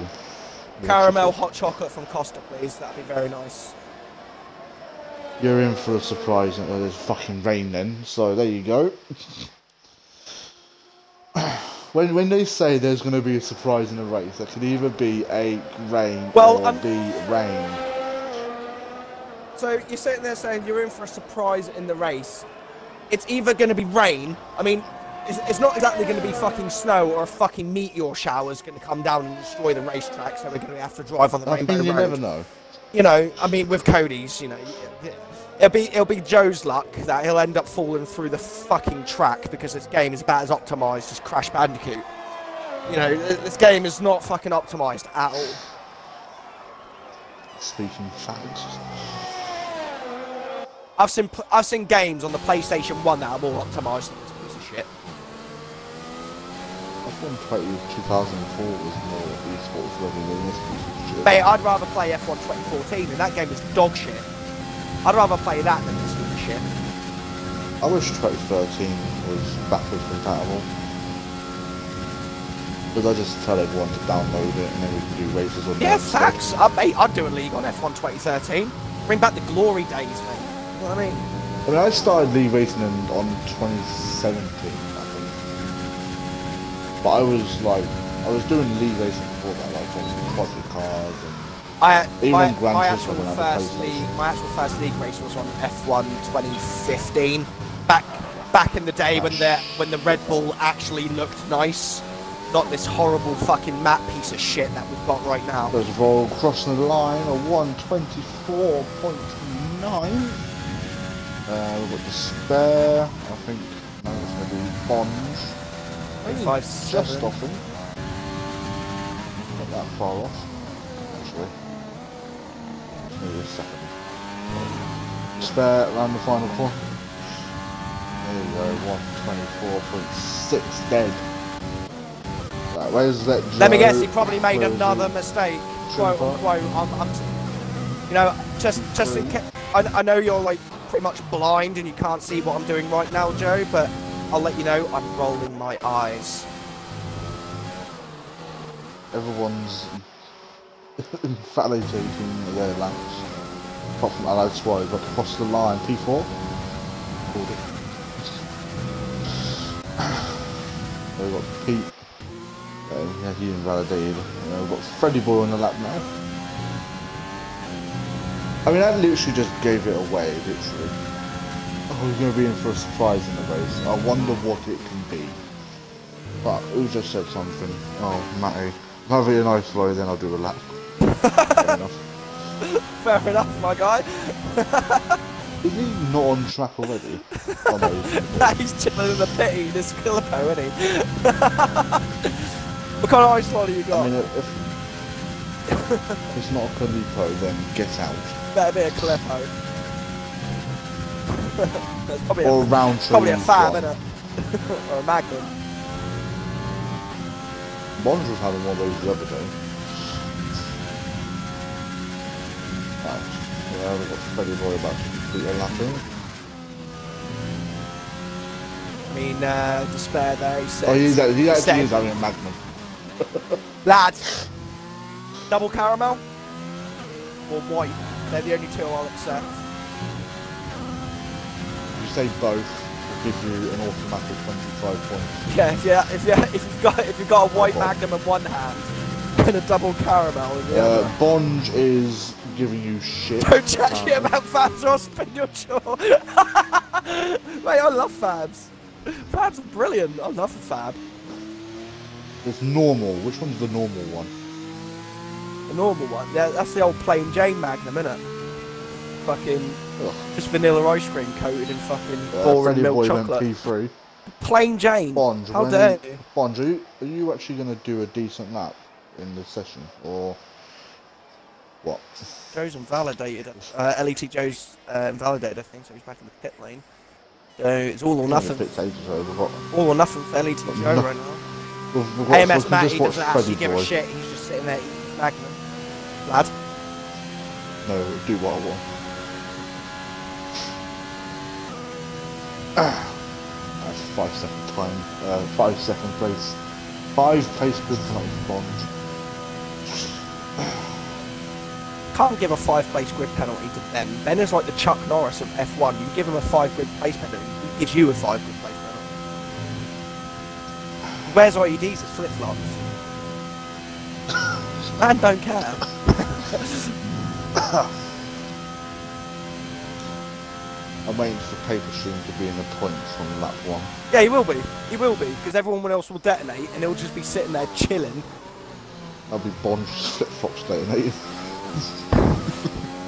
Caramel hot chocolate from Costa, please. That'd be very nice. You're in for a surprise. There's fucking rain then, so there you go. When they say there's going to be a surprise in a race, that could either be a rain or be rain. So you're sitting there saying you're in for a surprise in the race. It's either going to be rain. I mean, it's not exactly going to be fucking snow or a fucking meteor shower's going to come down and destroy the racetrack, so we're going to have to drive on the rainbow road. You never know. You know, I mean, with Cody's, you know, it'll be Joe's luck that he'll end up falling through the fucking track because this game is about as optimised as Crash Bandicoot. You know, this game is not fucking optimised at all. Speaking facts. I've seen games on the PlayStation 1 that are more optimised than this piece of shit. F1 2004 was more esports level than this piece of shit. Mate, I'd rather play F1 2014, and that game is dog shit. I'd rather play that than this piece of shit. I wish 2013 was backwards compatible. Because I just tell everyone to download it and then we can do races on Yeah, facts. Mate, I'd do a league on F1 2013. Bring back the glory days, mate. You know what I mean? I started league racing on 2017, I think. But I was doing league racing before that, like on quadric cars and my actual first league race was on F1 2015. Back in the day when the Red Bull actually looked nice. Not this horrible fucking map piece of shit that we've got right now. There's Roll crossing the line of 124.9. We've got Despair. I think no, it's going to be Bonds. Just off him. Not that far off, actually. Maybe a second. Despair around the final corner. There you go, 124.6 dead. Right, where's that Joe? Let me guess, he probably made another mistake. Quote unquote. You know, just in case. I know you're like pretty much blind and you can't see what I'm doing right now, Joe, but I'll let you know I'm rolling my eyes. Everyone's validating their laps. Apart from Allied Suarez, but across the line, P4. Called it. So we've got Pete. Yeah, he invalidated. We've got Freddy Boy on the lap now. I mean, that literally just gave it away, literally. Oh, we're going to be in for a surprise in the race. I wonder what it can be. But who just said something? Oh, Matty. Have it a nice flow, then I'll do a lap. Fair enough. Fair enough, my guy. Is he not on track already? Oh no, He's chilling in the pit eating this Calippo, isn't he? What kind of ice line have you got? I mean, if it's not a Calippo, then get out. Better be a Calippo. That's probably Or a round tree. probably a Fab, isn't it? Or a Magnum. Bond was having one of those the other day. Right. Yeah, we've got Freddie Boy about to complete a lapping. I mean, despair there, he says. Oh, he actually is having a Magnum. Lads! Double caramel? Or white? They're the only two I'll accept. If you say both, we'll give you an automatic 25 points. Yeah, if you've got a white Magnum in one hand and a double caramel in the other. Bonge is giving you shit. Don't chat shit about Fabs or I'll spin your jaw. Mate, I love Fabs. Fabs are brilliant. I love a Fab. It's normal. Which one's the normal one? The normal one? Yeah, that's the old plain Jane Magnum, innit? Fucking just vanilla ice cream coated in fucking boring milk chocolate. P3. Plain Jane. Bonge, how dare you? Bonge, are you actually going to do a decent lap in this session, or what? Joe's invalidated. LET Joe's invalidated, I think, so he's back in the pit lane. So it's all or nothing. All or nothing for LET Joe right now. AMS Matty doesn't actually give a shit. He's just sitting there eating his Magnum. Lad. No, do what I want. That's 5 second time. 5 second place. 5 place good penalty for Bonge. Can't give a 5 place grid penalty to Ben. Ben is like the Chuck Norris of F1. You give him a 5 grid place penalty, he gives you a 5 grid place penalty. Where's IEDs as flip flops? Man don't care. I'm waiting for Paper Stream to be in the points from lap 1. Yeah, he will be. He will be, because everyone else will detonate and he'll just be sitting there chilling. That'll be Bonge's flip flops detonating.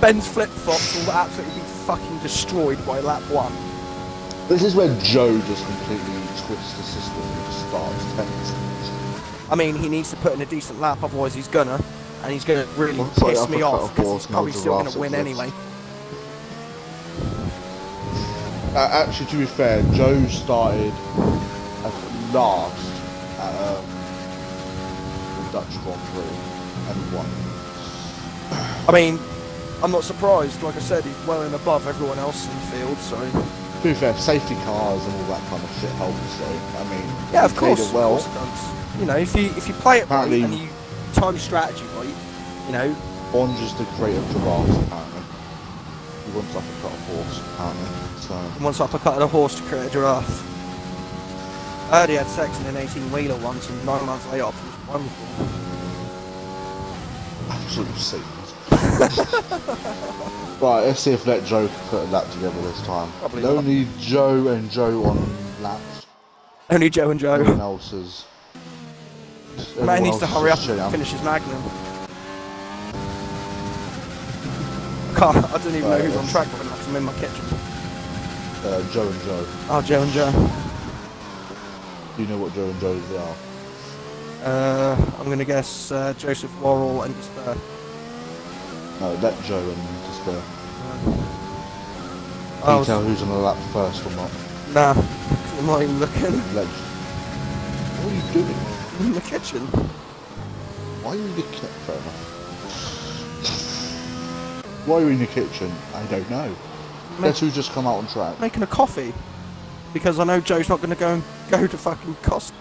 Ben's flip flops will absolutely be fucking destroyed by lap 1. This is where Joe just completely twists the system and just starts tennis. I mean, he needs to put in a decent lap, otherwise he's gonna. And he's gonna really piss me off, because he's probably still gonna win anyway. Actually, to be fair, Joe started at last at the Dutch Grand Prix and won. I mean, I'm not surprised. Like I said, he's well and above everyone else in the field, so... To be fair, safety cars and all that kind of shit helps, so, I mean... Yeah, of course, it well. Of course it does. You know, if you play it right and you time your strategy right, you know... Bonge is the creator of giraffes, apparently. He wants to uppercut a horse, apparently, so... He wants to uppercut a horse to create a giraffe. I heard he had sex in an 18-wheeler once, and 9 months later, it was wonderful. Absolute Satan. Right, let's see if Let Joe can put a lap together this time. Probably only Joe and Joe on laps. Only Joe and Joe. Everyone else is... Man needs to hurry up and finish his Magnum. I don't even know who's on track right now, 'cause I'm in my kitchen. Joe and Joe. Oh, Joe and Joe. Do you know what Joe and Joe's are? I'm gonna guess Joseph Worrell and Despair. No, Let Joe and Despair. Can you tell who's on the lap first or not? Nah, I'm not even looking. What are you doing? I'm in the kitchen. Why are you in the kitchen? Fair enough. Why are you in the kitchen? I don't know. Guess who's just come out on track? Making a coffee. Because I know Joe's not gonna go to fucking Costa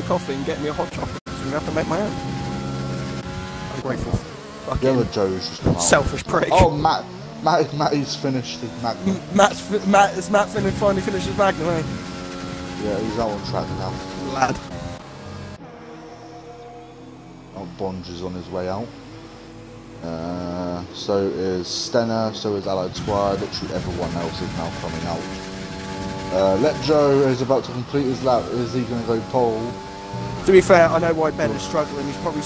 Coffee and get me a hot chocolate. So I'm gonna have to make my own. I'm grateful. The other Joe's just come out. Selfish prick. Oh, Matty's finished his Magnum. Matt finally finished his Magnum, eh? Yeah, he's out on track now. Lad. Oh, Bonge is on his way out. So is Stenner, so is Allied Squad, literally everyone else is now coming out. Let Joe is about to complete his lap. Is he going to go pole? To be fair, I know why Ben is struggling. He's probably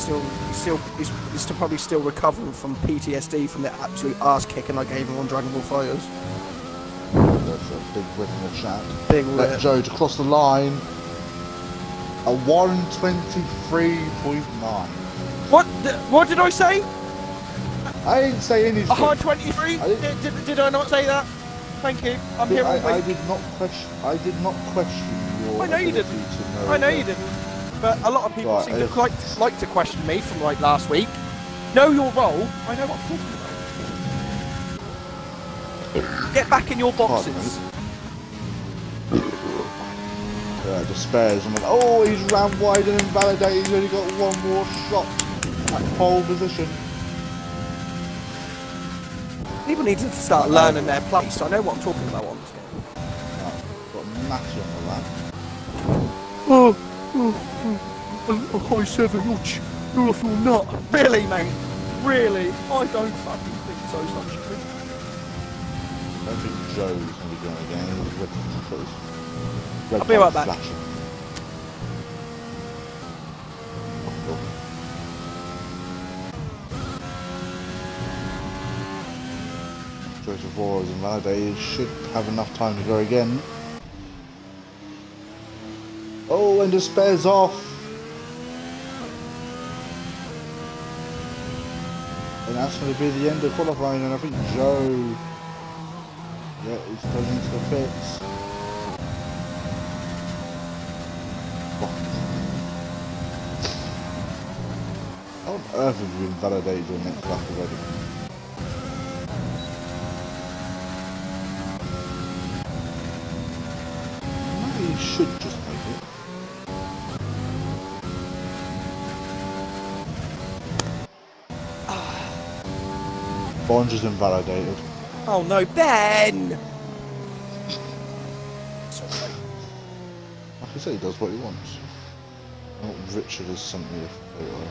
still recovering from PTSD from the absolute arse kicking I gave him on Dragon Ball FighterZ. There's a big rip in the chat. Big Let rip. Joe to cross the line. A 123.9. What did I say? I didn't say anything. A hard 23? Did I not say that? Thank you. I'm here all week. I did not question your I know you ability didn't. to know I know that. you didn't. But a lot of people Right, seem to like to question me from like last week. Know your role. I know what I'm talking about. Get back in your boxes. Despairs. Oh, he's ran wide and invalidated. He's only got one more shot at pole position. People need to start learning their place. I know what I'm talking about on this game. Got Matty on the lap. Oh, high seven, you're a fool nut. Really, mate? Really? I don't fucking think so, such a thing. I don't think Joe's going to be doing it again. I'll be right back. Flashing. Joseph Roar is invalidated. Should have enough time to go again. Oh, and Despair's off. And that's going to be the end of qualifying. And I think Joe, he's going into the pits. How on earth have you invalidated your next lap already? You should just make it. Bonge is invalidated. Oh no, Ben! Like I say, he does what he wants. Oh, Richard has sent me a photo.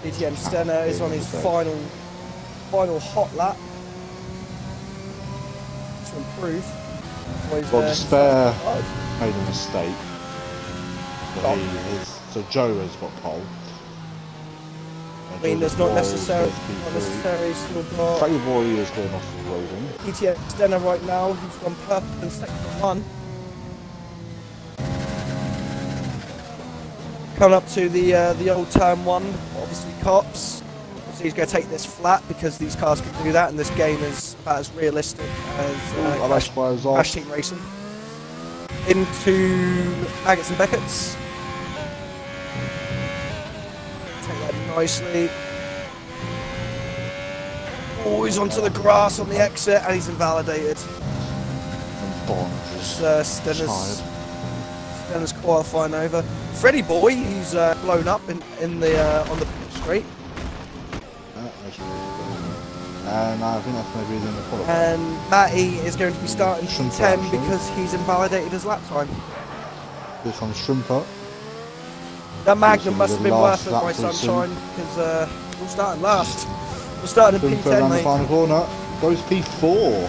DTM Stenner is on his final hot lap to improve. Well, Despair made a mistake. So Joe has got pole. I mean, there's not necessarily still got. Fatty Boy is going off the roading. DTM Stenner right now, who's gone purple in second one. Coming up to the old turn one, obviously cops. So he's going to take this flat because these cars can do that, and this game is about as realistic as Crash Team Racing. Into Maggots and Beckett's. Take that nicely. Oh, he's onto the grass on the exit, and he's invalidated. Stenner's qualifying over. Freddie Boy, he's blown up in the on the pit straight. And I think that's going to be the end of qualifying. And Matty is going to be starting P10 because he's invalidated his lap time. Here comes Shrimper. That Magnum must have been worth it, my sunshine, because we're starting last. We're starting in P10, around mate. The final corner. Goes P4.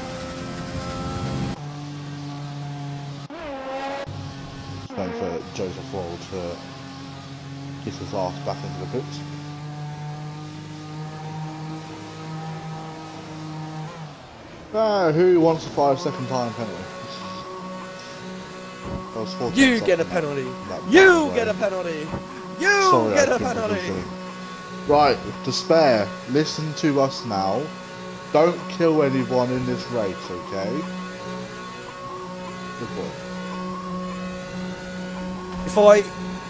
Just waiting for Joseph Roll to kick his ass back into the pits. Who wants a 5-second time penalty? You get a penalty. You get a penalty. You get a penalty. Right, Despair, listen to us now. Don't kill anyone in this race, okay? Good boy.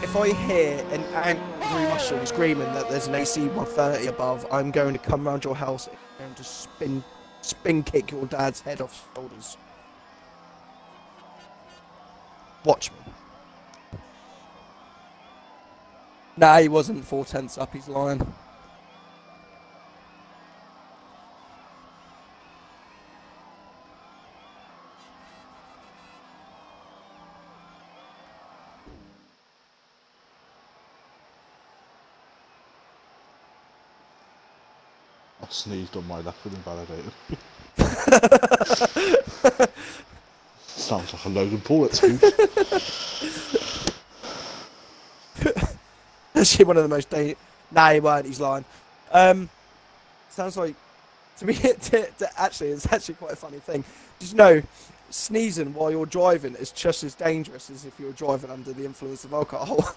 If I hear an angry Russian screaming that there's an AC 130 above, I'm going to come round your house and just spin kick your dad's head off his shoulders. Watch me. Nah, he wasn't 4/10 up, he's lying. I sneezed on my lap with invalidated. Sounds like a Logan Paul excuse. Actually, one of the most Nah, he weren't. He's lying. Sounds like Actually, it's actually quite a funny thing. Did you know, sneezing while you're driving is just as dangerous as if you're driving under the influence of alcohol.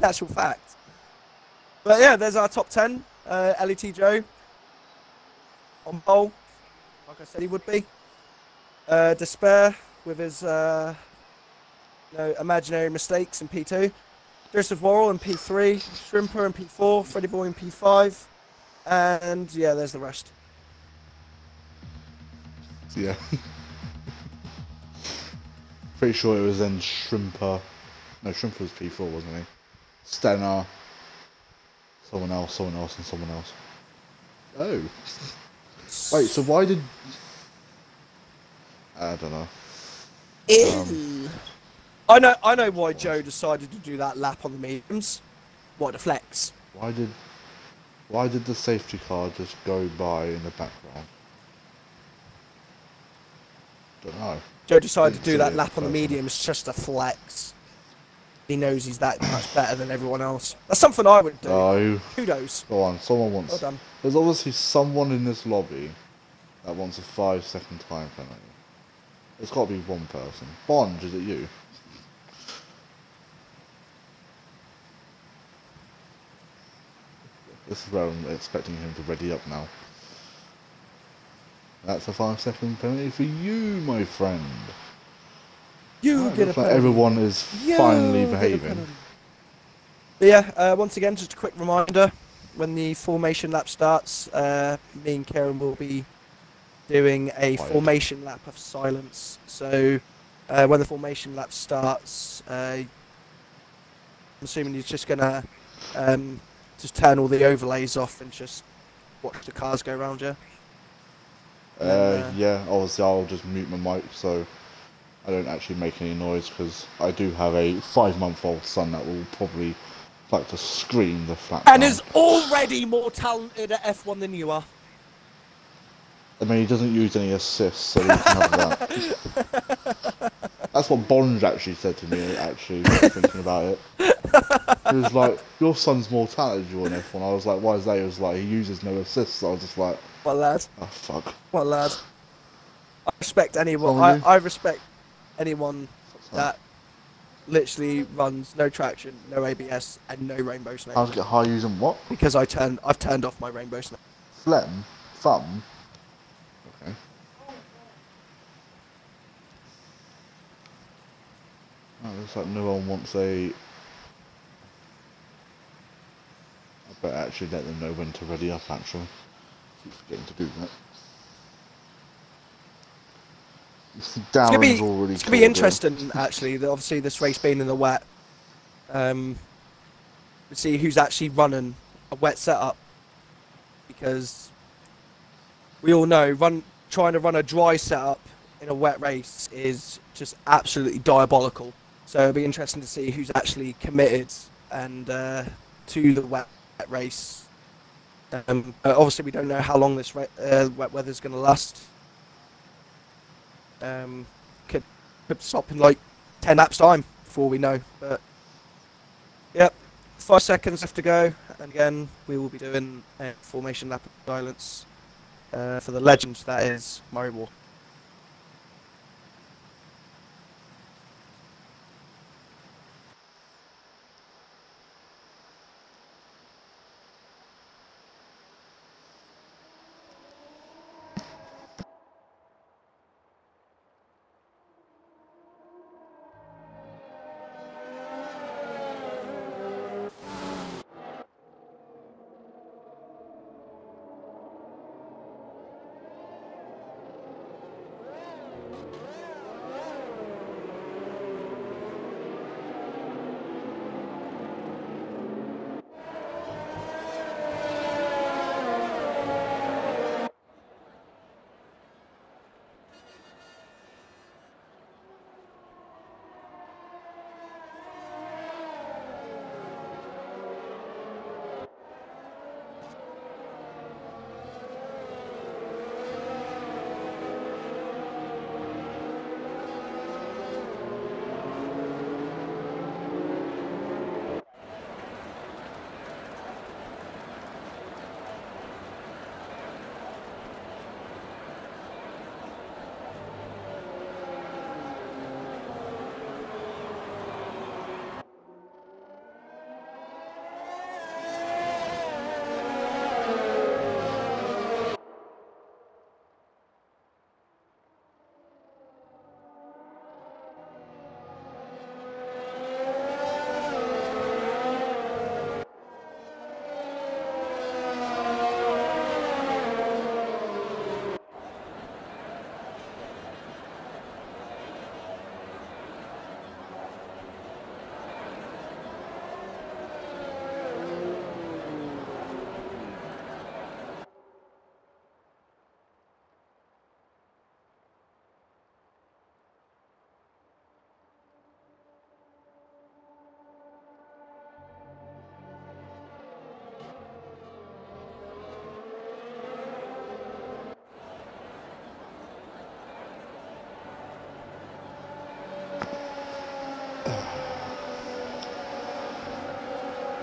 Actual fact. But yeah, there's our top 10. LET Joe on pole, like I said he would be. Despair with his imaginary mistakes in P2. Joseph Worrell in P3, Shrimper in P4, Freddie Boy in P5, and yeah, there's the rest. Yeah. Pretty sure it was then Shrimper. No, Shrimper was P4, wasn't he? Stenner, someone else, and someone else. Oh. Wait, so why did... I don't know. I know why Joe decided to do that lap on the mediums. Why the flex? Why did the safety car just go by in the background? Don't know. Joe decided to do that lap on the mediums just to flex. He knows he's that much better than everyone else. That's something I would do. Oh. Kudos. Go on, someone wants... Well done. There's obviously someone in this lobby that wants a 5-second time penalty. There's got to be one person. Bond, is it you? This is where I'm expecting him to ready up now. That's a 5-second penalty for you, my friend. You get a penalty. Everyone is finally behaving. But yeah, once again, just a quick reminder. When the formation lap starts, me and Karen will be doing a formation lap of silence. So when the formation lap starts, I'm assuming he's just going to just turn all the overlays off and just watch the cars go around you. Yeah, obviously I'll just mute my mic so I don't actually make any noise, because I do have a 5-month-old son that will probably like to scream the flat and down. is already more talented at F1 than you are. I mean, he doesn't use any assists, so he can have that. That's what Bond actually said to me, actually, thinking about it. He was like, your son's more talented than you on F1. I was like, why is that? He was like, he uses no assists. So I was just like... What lad? Oh, fuck. What lad? I respect anyone. I respect anyone that literally runs no traction, no ABS, and no rainbow snow. How to get high using what? Because I've turned off my rainbow snow. Phlegm? Thumb? Okay. Oh, looks like no one wants a... I better actually let them know when to ready up, actually. Keep forgetting to do that. It's gonna be interesting, actually. Obviously, this race being in the wet, to see who's actually running a wet setup, because we all know trying to run a dry setup in a wet race is just absolutely diabolical. So it'll be interesting to see who's actually committed and to the wet race. Obviously, we don't know how long this wet weather's going to last. Could stop in like 10 laps time before we know. But yep, 5 seconds left to go, and again we will be doing a formation lap of silence for the legend that is Murray Wall.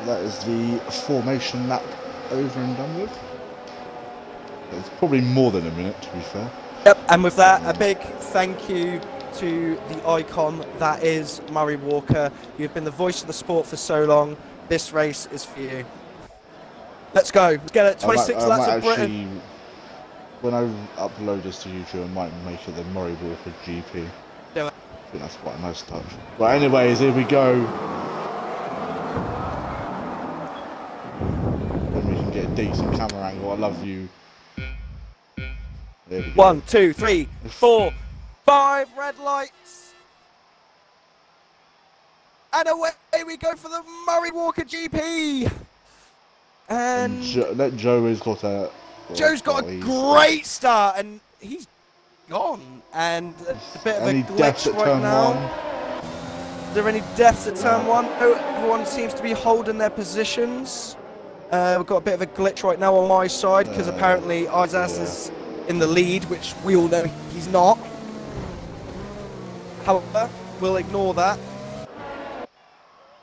that is the formation lap over and done with. It's probably more than a minute, to be fair. Yep, and with that, a big thank you to the icon that is Murray Walker. You've been the voice of the sport for so long. This race is for you. Let's go. Let's get it. 26 laps of Britain. When I upload this to YouTube, I might make it the Murray Walker GP. Do it. I think that's quite a nice touch. But anyways, here we go. Then we can get a decent camera angle. I love you. There we go. 1, 2, 3, 4, 5 red lights. And away we go for the Murray Walker GP. And Joe has got a... Joe's got a great start, and he's gone. And a bit of a glitch right now. Is there any deaths at turn 1? Everyone seems to be holding their positions. We've got a bit of a glitch right now on my side, because apparently Izaz is in the lead, which we all know he's not. However, we'll ignore that.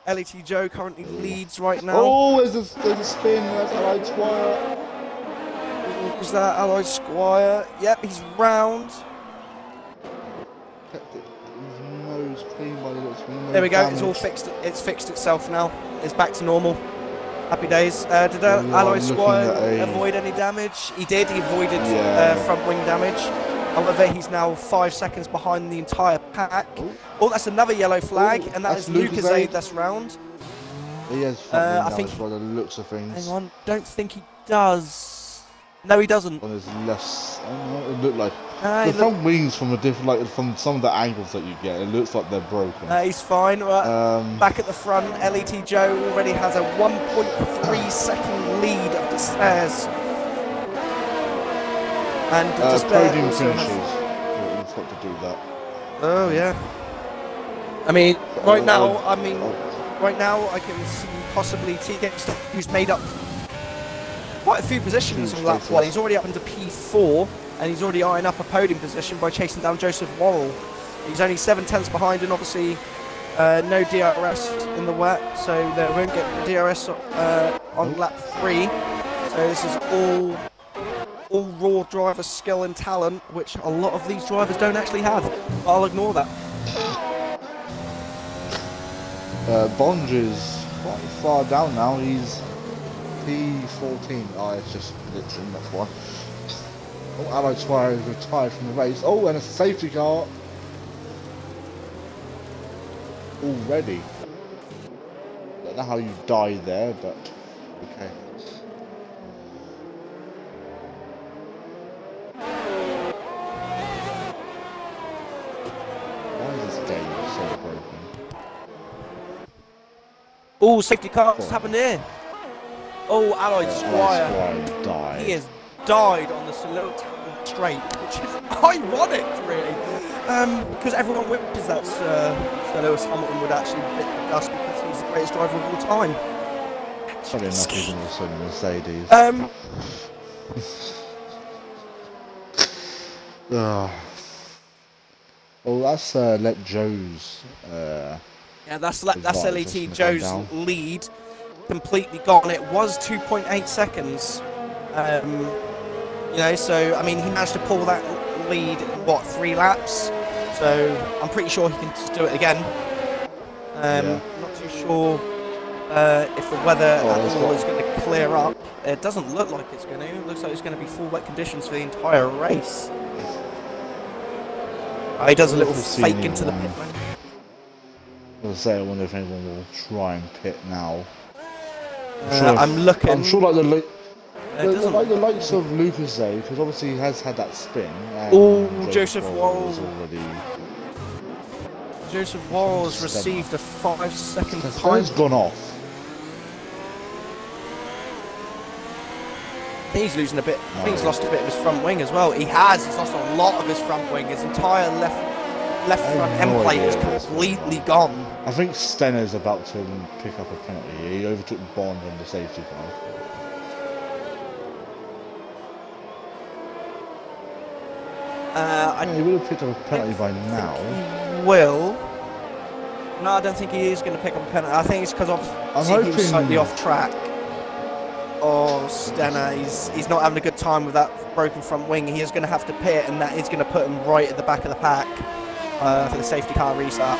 LET Joe currently leads right now. Oh, there's a spin. That's Allied Squire. Was that Allied Squire? Yep, he's round. His nose clean by the looks of it. There we go. It's all fixed. It's fixed itself now. It's back to normal. Happy days. Did Allied Squire avoid any damage? He did. He avoided front wing damage. However, he's now 5 seconds behind the entire pack. Oh, that's another yellow flag, and that's Lucasade. That's round. He has front wing damage by the looks of things. Hang on, don't think he does. No, he doesn't. Well, there's less. I don't know. It looked like the front wings from a different, like from some of the angles that you get. It looks like they're broken. He's fine. Back at the front, LET Joe already has a 1.3 second lead of Despairs. And podium finishes. We've got to do that. Oh yeah. I mean, right now, I can see possibly TX, who's made up quite a few positions on lap 1. He's already up into P4, and he's already eyeing up a podium position by chasing down Joseph Worrell. He's only 7/10 behind, and obviously no DRS in the wet, so they won't get DRS on lap 3. So this is all raw driver skill and talent, which a lot of these drivers don't actually have. But I'll ignore that. Bonge is quite far down now. He's P14. Oh, it's just glitching, that's why. Oh, Allied Squire is retired from the race. Oh, and a safety car. Already. I don't know how you died there, but okay. Why is this game so broken? Oh, safety car, what's happened here? Oh, Allied Squire. Died. He has died on the straight, which is ironic, really. Because everyone wishes that Sir Lewis Hamilton would actually bit the dust because he's the greatest driver of all time. Funny enough, he's also a Mercedes. Well, that's Let Joe's. Yeah, that's LET Joe's lead. Completely gone. It was 2.8 seconds. You know, so I mean, he managed to pull that lead in what, 3 laps? So I'm pretty sure he can just do it again. Not too sure if the weather at all is going to clear up. It doesn't look like it's going to. It looks like it's going to be full wet conditions for the entire race. He does a little fake into the pit lane. I was say, I wonder if anyone will try and pit now. I'm looking. I'm sure, like the likes of Lucas, because obviously he has had that spin. Oh, Joseph Worrell. Joseph Worrell has received a 5-second time. He's gone off. I think he's losing a bit. I think he's lost a bit of his front wing as well. He has. He's lost a lot of his front wing. His entire left front end plate is completely gone. I think Stenner's about to pick up a penalty. He overtook Bond on the safety car. He would have picked up a penalty by now. He will. No, I don't think he is going to pick up a penalty. I think it's because I'm he was slightly off track. Oh, Stenner, he's not having a good time with that broken front wing. He is going to have to pit, and that is going to put him right at the back of the pack for the safety car restart.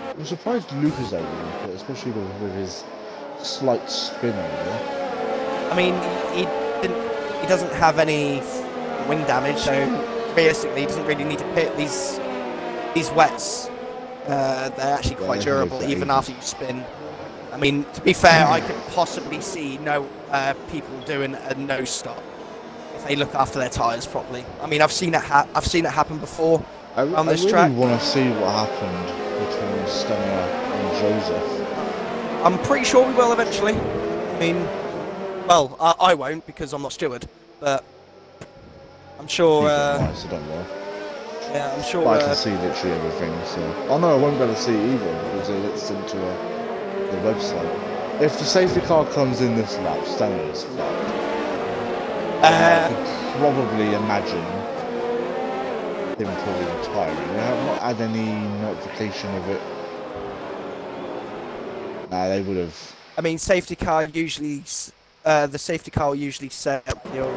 I'm surprised Luke is able to pit, especially with his slight spin over. I mean, he doesn't have any wing damage, so realistically, he doesn't really need to pit. These wets, they're actually quite durable, even after you spin. I mean, to be fair, I could possibly see people doing a no stop if they look after their tyres properly. I mean, I've seen it happen before on this track. I really want to see what happened between Stenner and Joseph. I'm pretty sure we will eventually. I mean, well, I won't because I'm not steward, but I'm sure. So don't worry. Yeah, I'm sure. But I can see literally everything. So, oh no, I won't be able to see it either because it's into the website. If the safety car comes in this lap, Stenner is fucked. I could probably imagine him probably retiring. I have not had any notification of it. Nah, they would have. I mean, safety car usually. The safety car will usually set up your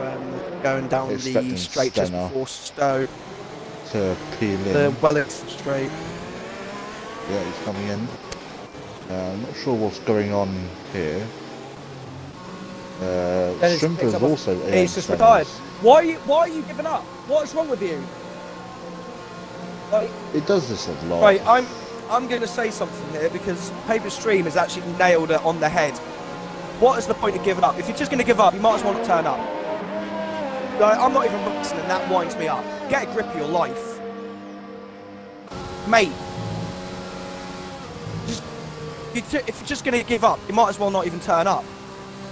going down the straight just before Stowe. To peel in. The Wellington straight. Yeah, he's coming in. I'm not sure what's going on here. Strimper's also. He's just retired. Why are you giving up? What's wrong with you? Like, it does this a lot. Right, I'm going to say something here because Paper Stream has actually nailed it on the head. What is the point of giving up? If you're just going to give up, you might as well not turn up. Like, I'm not even racing and that winds me up. Get a grip of your life. Mate. If you're just going to give up, you might as well not even turn up.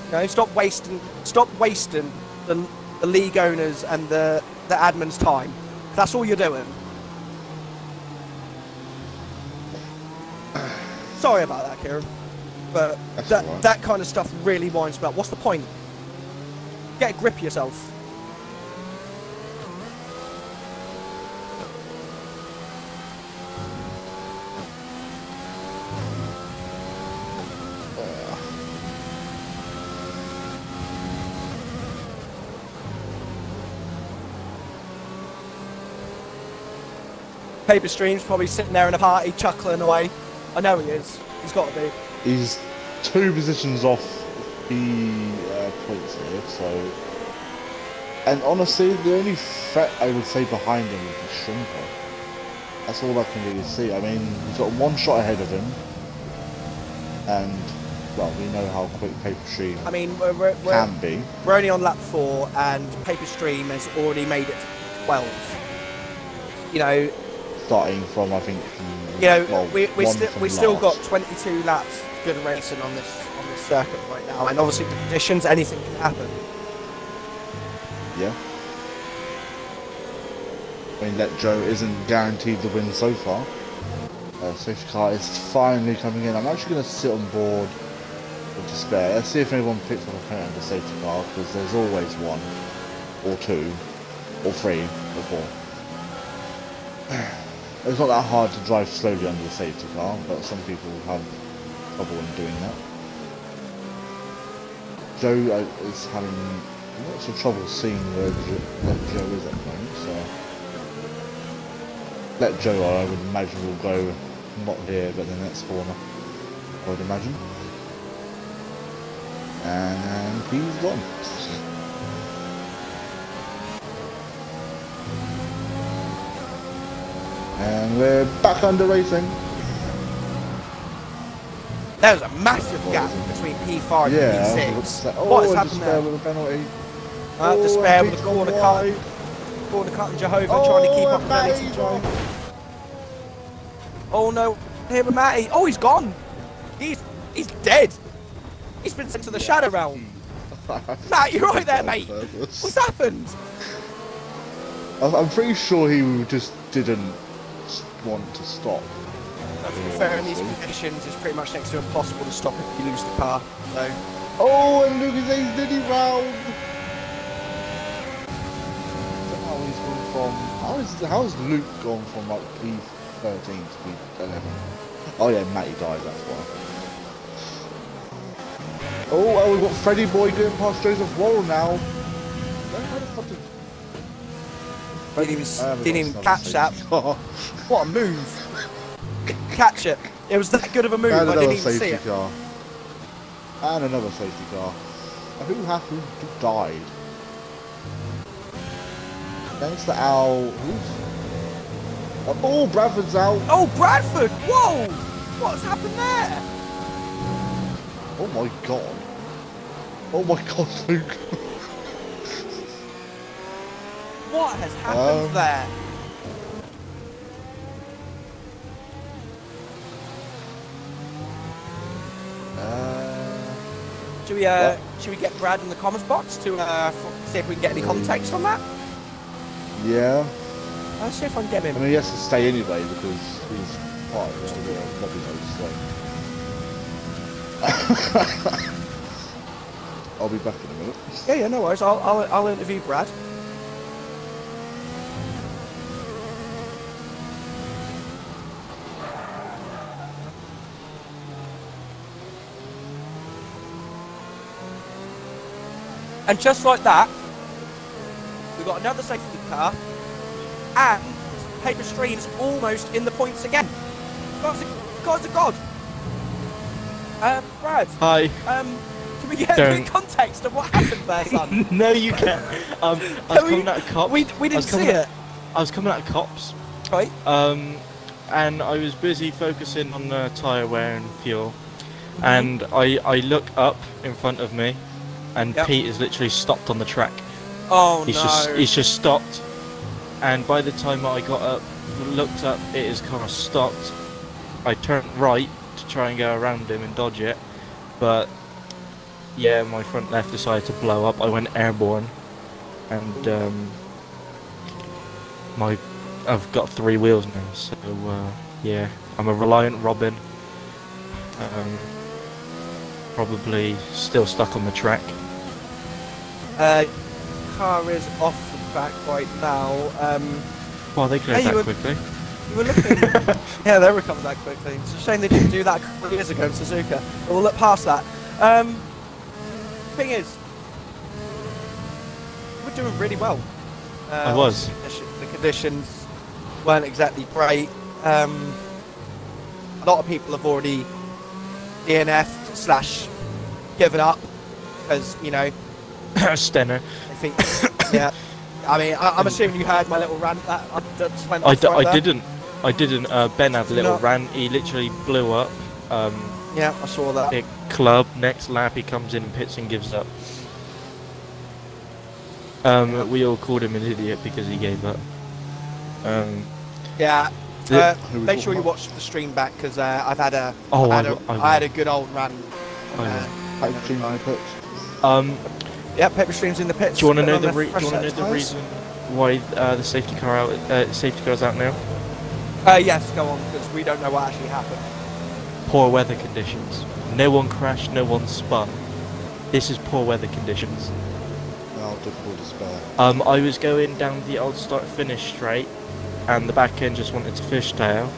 You know, stop wasting the league owners and the admin's time. That's all you're doing. Sorry about that, Kieran. But that kind of stuff really winds me up. What's the point? Get a grip of yourself. Paper Stream's probably sitting there in a party chuckling away. I know he is. He's got to be. He's 2 positions off the points here, so. And honestly, the only threat I would say behind him would be Shrimper. That's all I can really see. I mean, he's got 1 shot ahead of him, and well, we know how quick Paper Stream can be. We're only on lap 4, and Paper Stream has already made it to 12. You know. Starting from, I think. You know, we still got 22 laps good racing on this circuit right now, and obviously the conditions, anything can happen. Yeah. I mean, Let Joe isn't guaranteed the win so far. Safety car is finally coming in. I'm actually going to sit on board with Despair. Let's see if anyone picks up a penalty on the safety car, because there's always 1 or 2 or 3 or 4. It's not that hard to drive slowly under the safety car, but some people have trouble in doing that. Joe is having lots of trouble seeing where Joe is at the moment, so Let Joe, I would imagine, will go not here, but the next corner, I would imagine. And he's gone. And we're back under racing. There's a massive gap between P5 and P6. What has happened there? With a penalty. Despair with a corner cut. Corner cut and Jehovah trying to keep up with anything. Oh no, here with Matty. Oh, he's gone. He's dead. He's been sent to the shadow realm. Matt, you're right there, mate. What's happened? I'm pretty sure he just didn't want to stop. To be fair, in these conditions, it's pretty much next to impossible to stop if you lose the car. So. Oh, and Lucas A's did he round? I don't know how he's gone from. I How is Luke gone from like P13 to P11? Oh yeah, Matty died. That's why. Oh, well, we've got Freddy Boy going past Joseph Worrell now. How the fuck Didn't even catch that. What a move! Catch it. It was that good of a move. And I another didn't even see safety it. car. And another safety car. Who died? Thanks to Al. Oh, Bradford's out. Oh, Bradford! Whoa! What's happened there? Oh my god. Oh my god, Luke. What has happened there? Should we get Brad in the comments box to see if we can get any context on that? Yeah. Let's see if I can get him. I mean, he has to stay anyway because he's part of the lobby mode, so. I'll be back in a minute. Yeah, no worries. I'll interview Brad. And just like that, we've got another safety car, and Paper Stream's almost in the points again. God's a god. Brad. Hi. Can we get any context of what happened there, son? No, you can't. I was coming out of cops. We didn't see it. I was coming out of cops. Right. And I was busy focusing on the tyre wear and fuel. And I look up in front of me, and Pete is literally stopped on the track. Oh He's just stopped. And by the time I got up, looked up, his car stopped. I turned right to try and go around him and dodge it, but yeah, my front left decided to blow up. I went airborne, and I've got 3 wheels now, so yeah, I'm a reliant Robin. Probably still stuck on the track. Car is off the track right now. Well, they cleared that quickly. You were looking. Yeah, they recovered that quickly. It's a shame they didn't do that a couple of years ago in Suzuka. But we'll look past that. Thing is, we're doing really well. I was. The conditions weren't exactly great. A lot of people have already DNF'd / given up because, you know, Stenner. I think, yeah. I mean, I'm assuming you heard my little rant that I just went off I didn't. Ben had a little rant. He literally blew up. Yeah, I saw that. Big club. Next lap, he comes in, pits, and gives up. We all called him an idiot because he gave up. Yeah. Make sure you watch the stream back because I've had a I had a good old rant. Paper Stream in the pits. Yeah, Paper Stream's in the pits. Do you want to know the reason why the safety car's out now? Yes, go on, because we don't know what actually happened. Poor weather conditions. No one crashed, no one spun. This is poor weather conditions. Oh, difficult to spell. I was going down the old start-finish straight, and the back end just wanted to fishtail.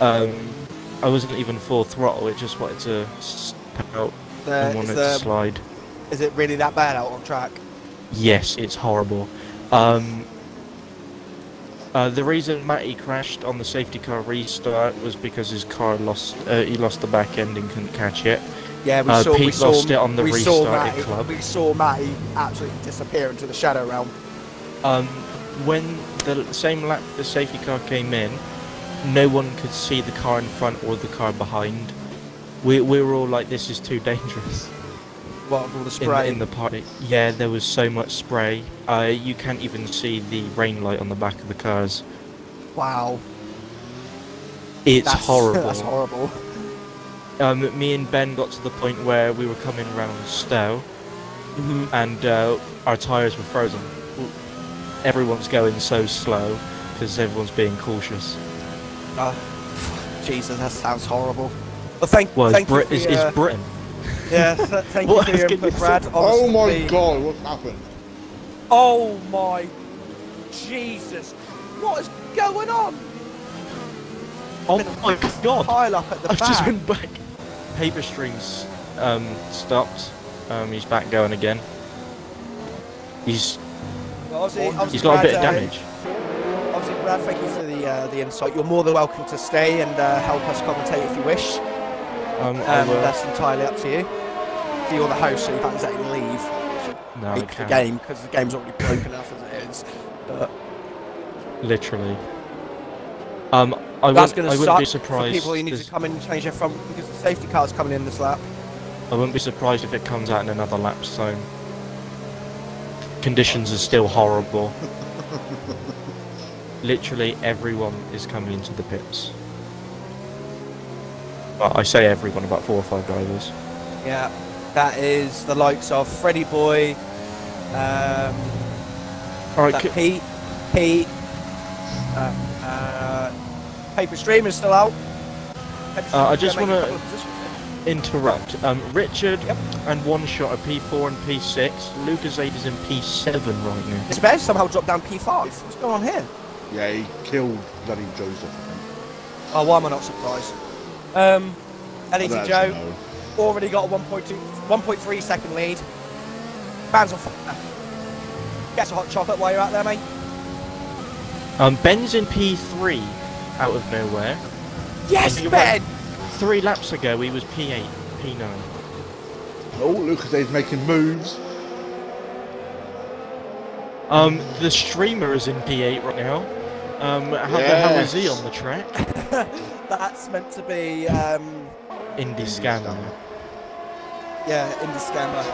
I wasn't even full throttle, it just wanted to spin out and wanted to slide. Is it really that bad out on track? Yes, it's horrible. The reason Matty crashed on the safety car restart was because his car lost the back end and couldn't catch it. Yeah, Pete lost it on the restarted club. We saw Matty absolutely disappear into the shadow realm. When the same lap the safety car came in, no one could see the car in front or the car behind. We were all like, this is too dangerous. What, with all the spray? In the party. Yeah, there was so much spray. You can't even see the rain light on the back of the cars. Wow. It's horrible. That's horrible. Me and Ben got to the point where we were coming around Stowe, and our tyres were frozen. Everyone's going so slow because everyone's being cautious. Jesus, that sounds horrible. Well, thank you. It's Britain. Yeah, thank you for your input, Brad. Oh my god, what happened? Oh my Jesus What is going on? Oh my god! Pile up at the I've back. just been back. Paper strings stopped. He's back going again. He's Well, obviously, got a bit of Brad, damage. Obviously, Brad, thank you for the insight. You're more than welcome to stay and help us commentate if you wish. I will. That's entirely up to you. So you're the host, so you can't exactly leave. No, I The can't. game, because the game's already broken enough as it is. But Literally. that's going I to wouldn't suck be surprised. for people who need to come in and change their front because the safety car's coming in this lap. I wouldn't be surprised if it comes out in another lap zone. Conditions are still horrible. Literally everyone is coming into the pits. Well, I say everyone, about 4 or 5 drivers. Yeah, that is the likes of Freddie Boy, Alright, Pete, Paper Stream is still out. I just Make a wanna- couple of positions. interrupt. Richard Yep. and One Shot are P4 and P6. Lucas Aid is in P7 right now. This bear somehow dropped down P5. What's going on here? Yeah, he killed bloody Joseph, I think. Oh, why am I not surprised? I LET don't Joe actually know. already got a 1.3 second lead. Bands on fire. Get some hot chocolate while you're out there, mate. Ben's in P3 out of nowhere. Yes, And you're Ben! 3 laps ago he was P8, P9. Oh, Lucas Aid's making moves. The streamer is in P8 right now. How the hell is he on the track? That's meant to be, Indy Scammer. yeah, Indie Scammer.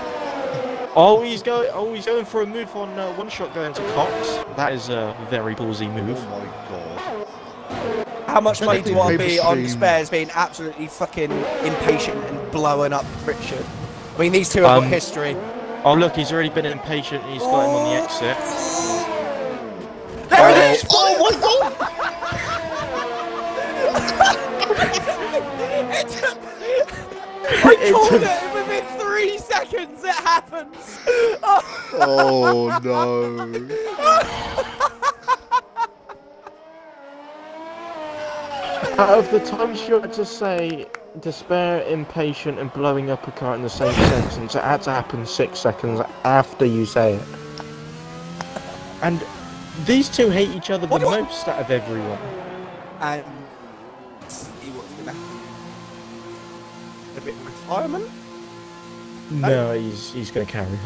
Oh, he's going for a move on One Shot going to Cox. That is a very ballsy move. Oh my god. How much money do I be on Stream. spares being absolutely fucking impatient and blowing up Richard? I mean, these two have got history. Oh look, he's already been impatient and he's got him on the exit. There it is! Oh my god! I called it within 3 seconds, it happens! Oh no. Out of the times you had to say despair, impatient and blowing up a car in the same sentence, it had to happen 6 seconds after you say it. And these two hate each other the What do I- most out of everyone. And see what's gonna happen. A bit of retirement? No, he's going to carry on.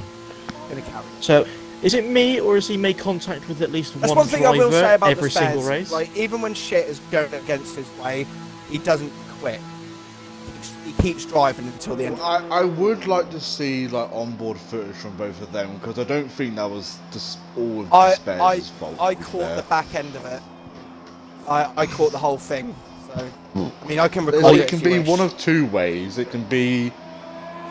Gonna carry. So, is it me or has he made contact with at least That's one one thing I will say driver about every the Spurs. single race? Like, even when shit is going against his way, he doesn't quit. He keeps driving until the end. I would like to see like onboard footage from both of them because I don't think that was just all of Despairs' fault. I to be caught fair. the back end of it. I caught the whole thing. So, I mean, I can It record it. can if you be wish. one of 2 ways. It can be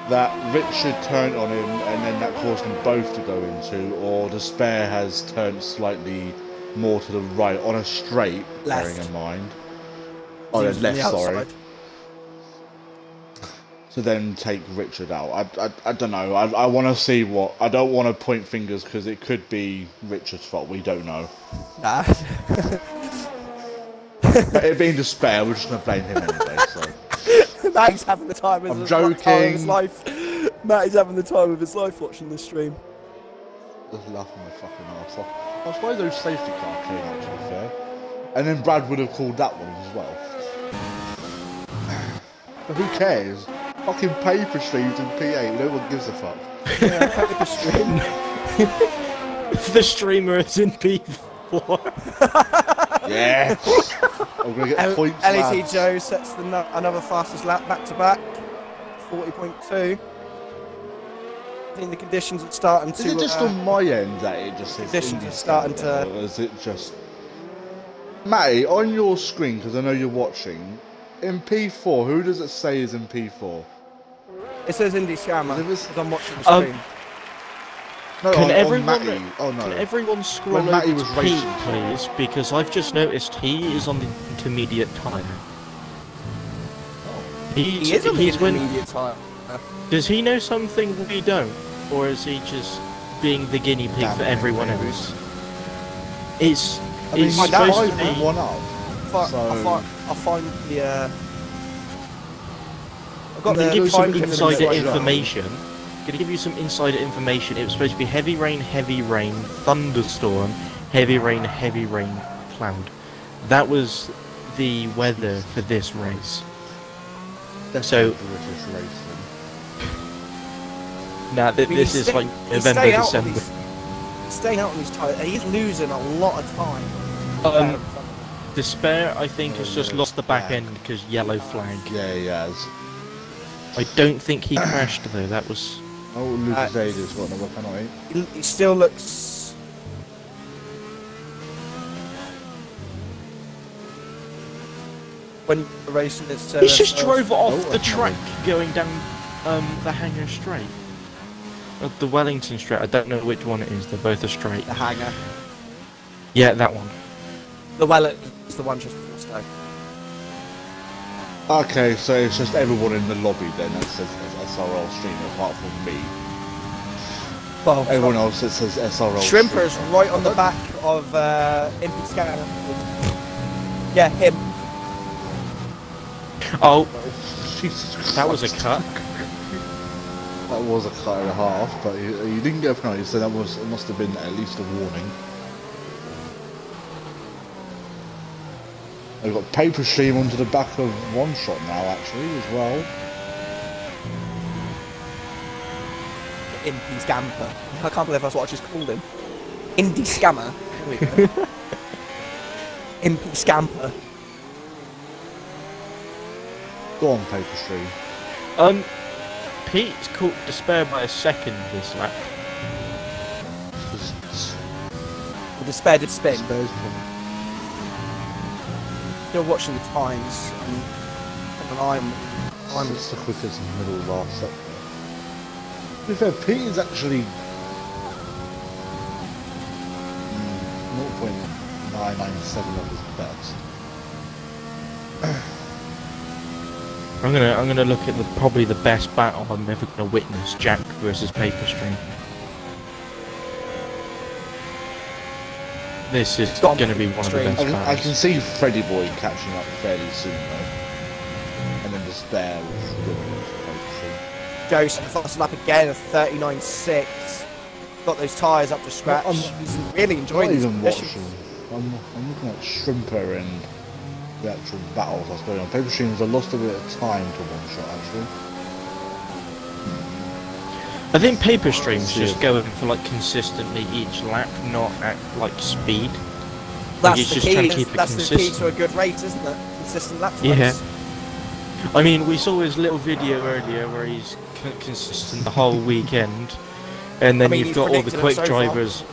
that Richard turned on him and then that caused them both to go into, or Despair has turned slightly more to the right on a straight, Left. bearing in mind. Oh, He yeah, was on left, the sorry. outside. To then take Richard out. I don't know. I want to see what. I don't want to point fingers because it could be Richard's fault. We don't know. Nah. But it being Despair, we're just going to blame him anyway. So. Matt's having the time of I'm his time of joking. his life. Matt is having the time of his life watching this stream. Just laughing my fucking arse off. I suppose those safety car came out, to be fair. And then Brad would have called that one as well. But who cares? Fucking paper streams in P8, no one gives a fuck. Yeah, paper stream. The streamer is in P4. Yes! I'm gonna get points, LET lads. Joe sets another fastest lap back to back. 40.2. I think the conditions are starting to. Is it just on my end that it just says conditions Indy are starting Scanner, to- or is it just... Matty, on your screen, because I know you're watching, in P4, who does it say is in P4? It says Indie Scammer Is it this- because I'm watching the stream. No, Can on everyone- Matty. Oh no. Can everyone scroll When over Matty to was Pete, racing. please? Because I've just noticed he is on the intermediate tyre. He is on the intermediate time. Does he know something we don't? Or is he just being the guinea pig Damn for it, everyone maybe. else? It's I mean, It's he's supposed to 5.1 be- up. So I'll find the. I've got I'm gonna the give you some time difference insider right now. information. Gonna give you some insider information. It was supposed to be heavy rain, thunderstorm, heavy rain, cloud. That was the weather for this race. so So now this is like November, December. He's staying out on these tyres. He's losing a lot of time. Despair, I think, has just lost the back end because yellow flag. yeah, he has. I don't think he crashed though. That was. Oh, Lucas Ada's got another penalty. He still looks. When racing this. He just drove off Oh, the that's track going down the Hanger Straight. The Wellington Straight. I don't know which one it is. They're both a straight. The Hanger. Yeah, that one. The Wellington's the one just before Stoke. Okay, so it's just everyone in the lobby then that says SRL stream apart from me. Well, Everyone else that says SRL Shrimper's stream. right on the back of Impy Scanner. Yeah, him. Oh, Jesus Christ. that was a cut. That was a cut and a half, but you didn't get a penalty, so it must have been at least a warning. They've got paper stream onto the back of one shot now, actually, as well. Impy Scamper. I can't believe that's what I just called him. Indie Scammer. There we go. Impy Scamper. Go on, paper stream. Pete's caught Despair by a second this lap. The Despair did spin. Spares from- Still watching the times. And I'm It's the quickest in the middle of the last sector. To be fair, Pete is actually 0.997 of his best. I'm gonna look at probably the best battle I'm ever gonna witness: Jack versus Paper Stream. This is gonna be one of the best I battles. can see Freddy Boy catching up fairly soon though. And then Despair was good for Paper Stream. Goes to the fast lap again, a 39.6. Got those tyres up to scratch. He's really enjoying Not this even position. watching. I'm looking at Shrimper and the actual battles that's going on. Paper Streams, I lost a bit of time to one shot actually. I think Paper Stream's Shit. just going for like consistently each lap, not at like speed. That's it's the just key. trying to keep it That's the key to a consistent. good race, isn't it? Consistent lap Yeah. times. I mean, we saw his little video earlier where he's consistent the whole weekend, and then I mean, you've he's got all the predicted quick it so far. drivers.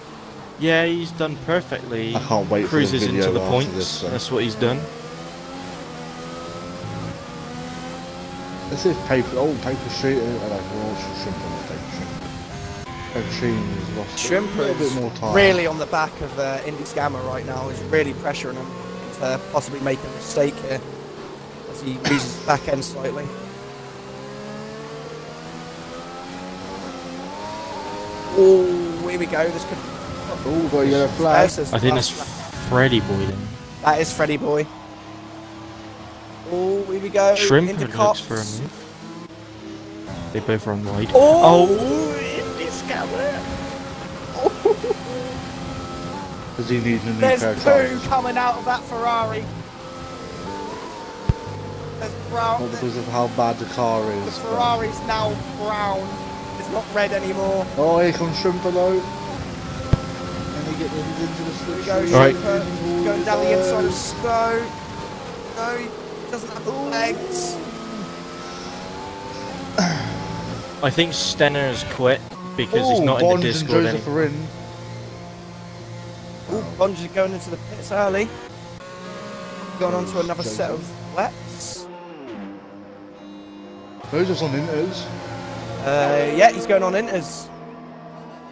Yeah, he's done perfectly. I can't wait for the Cruises video into the after points. this, though. That's what he's done. Let's see if Paper Street, I like Shrimper on Paper Street. Paper Street has lost a Shrimper little bit is more time. really on the back of Indie Scammer right now. He's really pressuring him to possibly make a mistake here as he loses his back end slightly. Oh, here we go. This could. Oh, got a yellow flag. This is I think the that's last lap. Freddy Boy then. That is Freddy Boy. Oh, here we go. Shrimper into looks cops. for a move. They both run wide. Oh, Indie Scammer! Does he need a new there's pair of poo trousers? coming out of that Ferrari. There's brown. Not because of how bad the car The is. but- Ferrari's now brown. It's not red anymore. Oh, here comes Shrimper though. And he gets into the Here we slip. go, Right. Shrimper. Going down the inside of Stowe. No, he doesn't have the legs. I think Stenner's quit because he's not in Bonds the and Discord Joseph anymore. are in. Ooh, Bonds is going into the pits early. Going on to another set of wets. Joseph's on inters. Yeah, he's going on inters.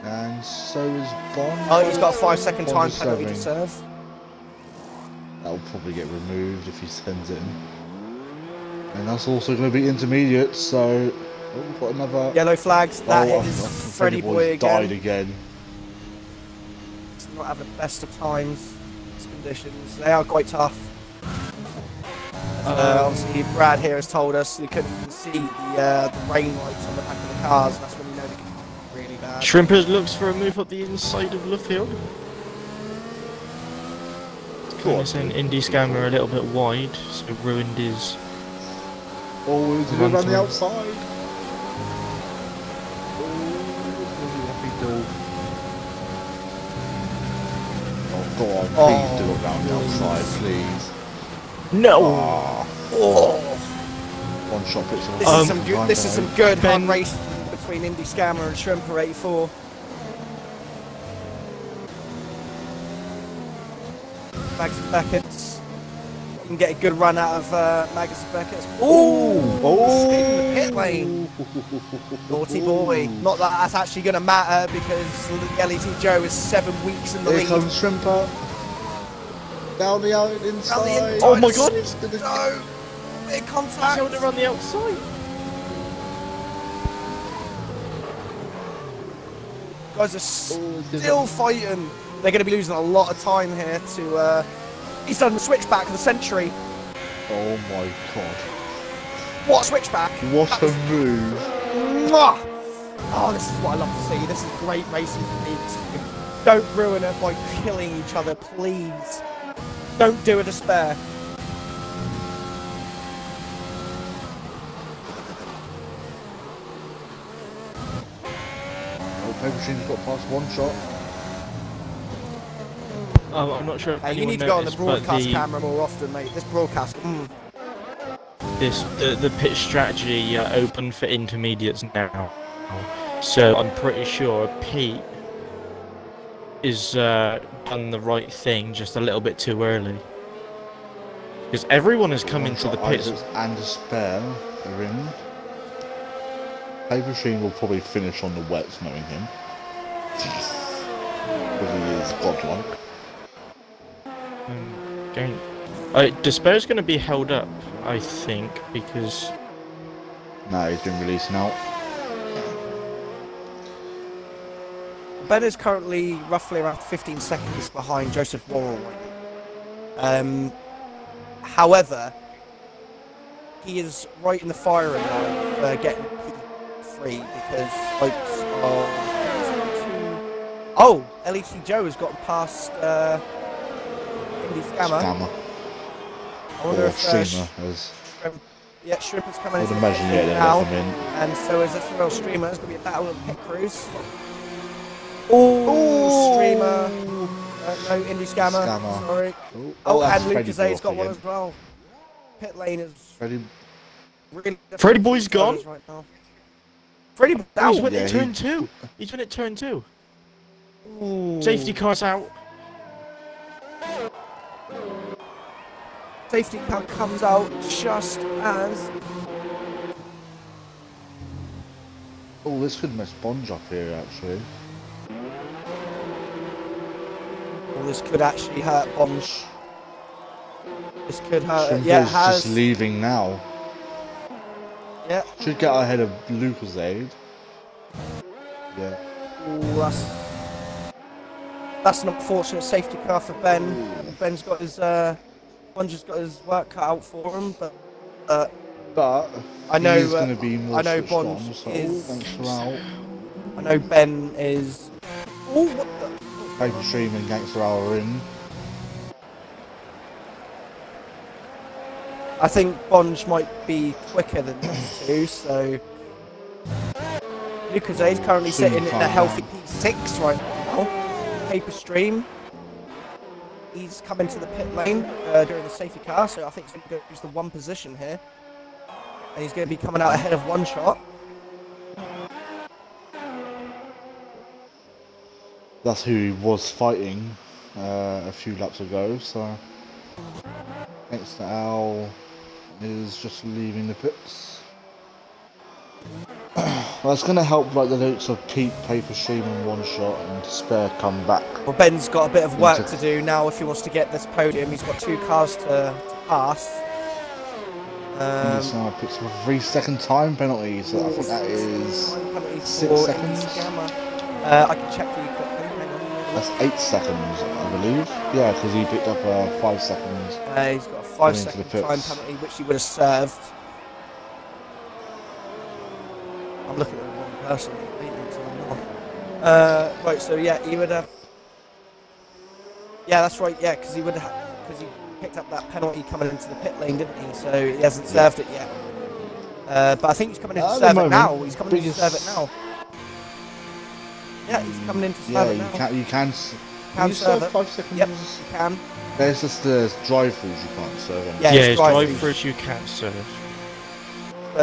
And so is Bond. Oh, he's got a 5-second time Bond is penalty to serving. serve. That'll probably get removed if he sends it in. And that's also going to be intermediate, so... Oh, we've got another... Yellow flags. That Oh, is Freddy Freddy Boy Boy's died again. again. Does not have the best of times. He's conditions. They are quite tough. Obviously, Brad here has told us you couldn't even see the rain lights on the back of the cars. That's when you know they can be really bad. Shrimpers looks for a move up the inside of Luffield. Kind of saying Indy Scammer a little bit wide, so ruined his. Oh, he's going around the outside. Oh, go on, please do it round the outside, please. No! Oh. One shot puts it. This is some good hard racing between Indy Scammer and Shrimper 84. Mags and Beckett's. You can get a good run out of Mags and Beckett's. Oh! In the pit lane. Naughty boy. Not that that's actually going to matter because LET Joe is 7 weeks in the lead. Here comes Shrimper. Down the inside. Oh my god, he's gonna go. Big contact. He's around the outside. Guys are still fighting. They're going to be losing a lot of time here to. He's done the switchback of the century. Oh my god. What a switchback. What a move. Mwah! Oh, this is what I love to see. This is great racing for me. Don't ruin it by killing each other, please. Don't do a despair. Oh, Paper Machine's got past one shot. I'm not sure if you need to go on the broadcast camera more often, mate. This broadcast. The pit strategy open for intermediates now, so I'm pretty sure Pete is done the right thing just a little bit too early. Because everyone is coming to the pits. And a spare are in. Paper Machine will probably finish on the wets, knowing him. Because he is godlike. Despair's going to be held up, I think, because. No, he's been released now. Ben is currently roughly around 15 seconds behind Joseph Worrell. However, he is right in the firing line for getting P3 because hopes are. Oh, LET Joe has gotten past Indy Scammer. I wonder if yeah, Shrimper's coming in now, and so is SRL Streamer. It's going to be a battle of pit crews. Oh, Streamer. No, Indy Scammer. Sorry. And Lucas got one as well. Pit lane is really. Freddy Boy's gone. Right now. Freddy, he's went in turn 2. He's went at turn 2. Ooh. Safety car's out. Safety car comes out just as. Oh, this could mess Bonge up here, actually. Well, this could actually hurt Bonge. This could hurt. Shrimper's yeah, it has. Just leaving now. Yeah. Should get ahead of Lucas Aid. Yeah. Ooh, that's an unfortunate safety car for Ben. Ooh. Ben's got his Bonge's got his work cut out for him, but I know he's going to be more. I know Bonge so is. Out. I know Ben is. Oh, what the? Paper Stream and Gangster Hour are in. I think Bonge might be quicker than these two, so. Lucas is currently sitting in a healthy P6 right now. Paper Stream. He's coming to the pit lane during the safety car, so I think he's going to use the one position here. And he's going to be coming out ahead of one shot. That's who he was fighting a few laps ago, so. Next to Al is just leaving the pits. That's going to help like the looks of Pete, Paper Stream in one shot and Despair come back. Well, Ben's got a bit of work to do now if he wants to get this podium. He's got 2 cars to pass. He's now picks up a 3-second time penalty, so I think that is 6 seconds. I can check for you quickly. Hang on. That's 8 seconds, I believe. Yeah, because he picked up 5 seconds. He's got a 5-second time penalty, which he would have served. I'm looking at the wrong person completely, so I'm not. Right, so yeah, he would have. Yeah, that's right. Yeah, because he would have, because he picked up that penalty coming into the pit lane, didn't he? So he hasn't served it yet. But I think he's coming in to serve it now. He's coming in to serve it now. Yeah, he's coming in to serve it now. You can serve it. 5 seconds. Yep, you can. There's just the drive-throughs you can't serve. Yeah, it's drive-throughs you can't serve.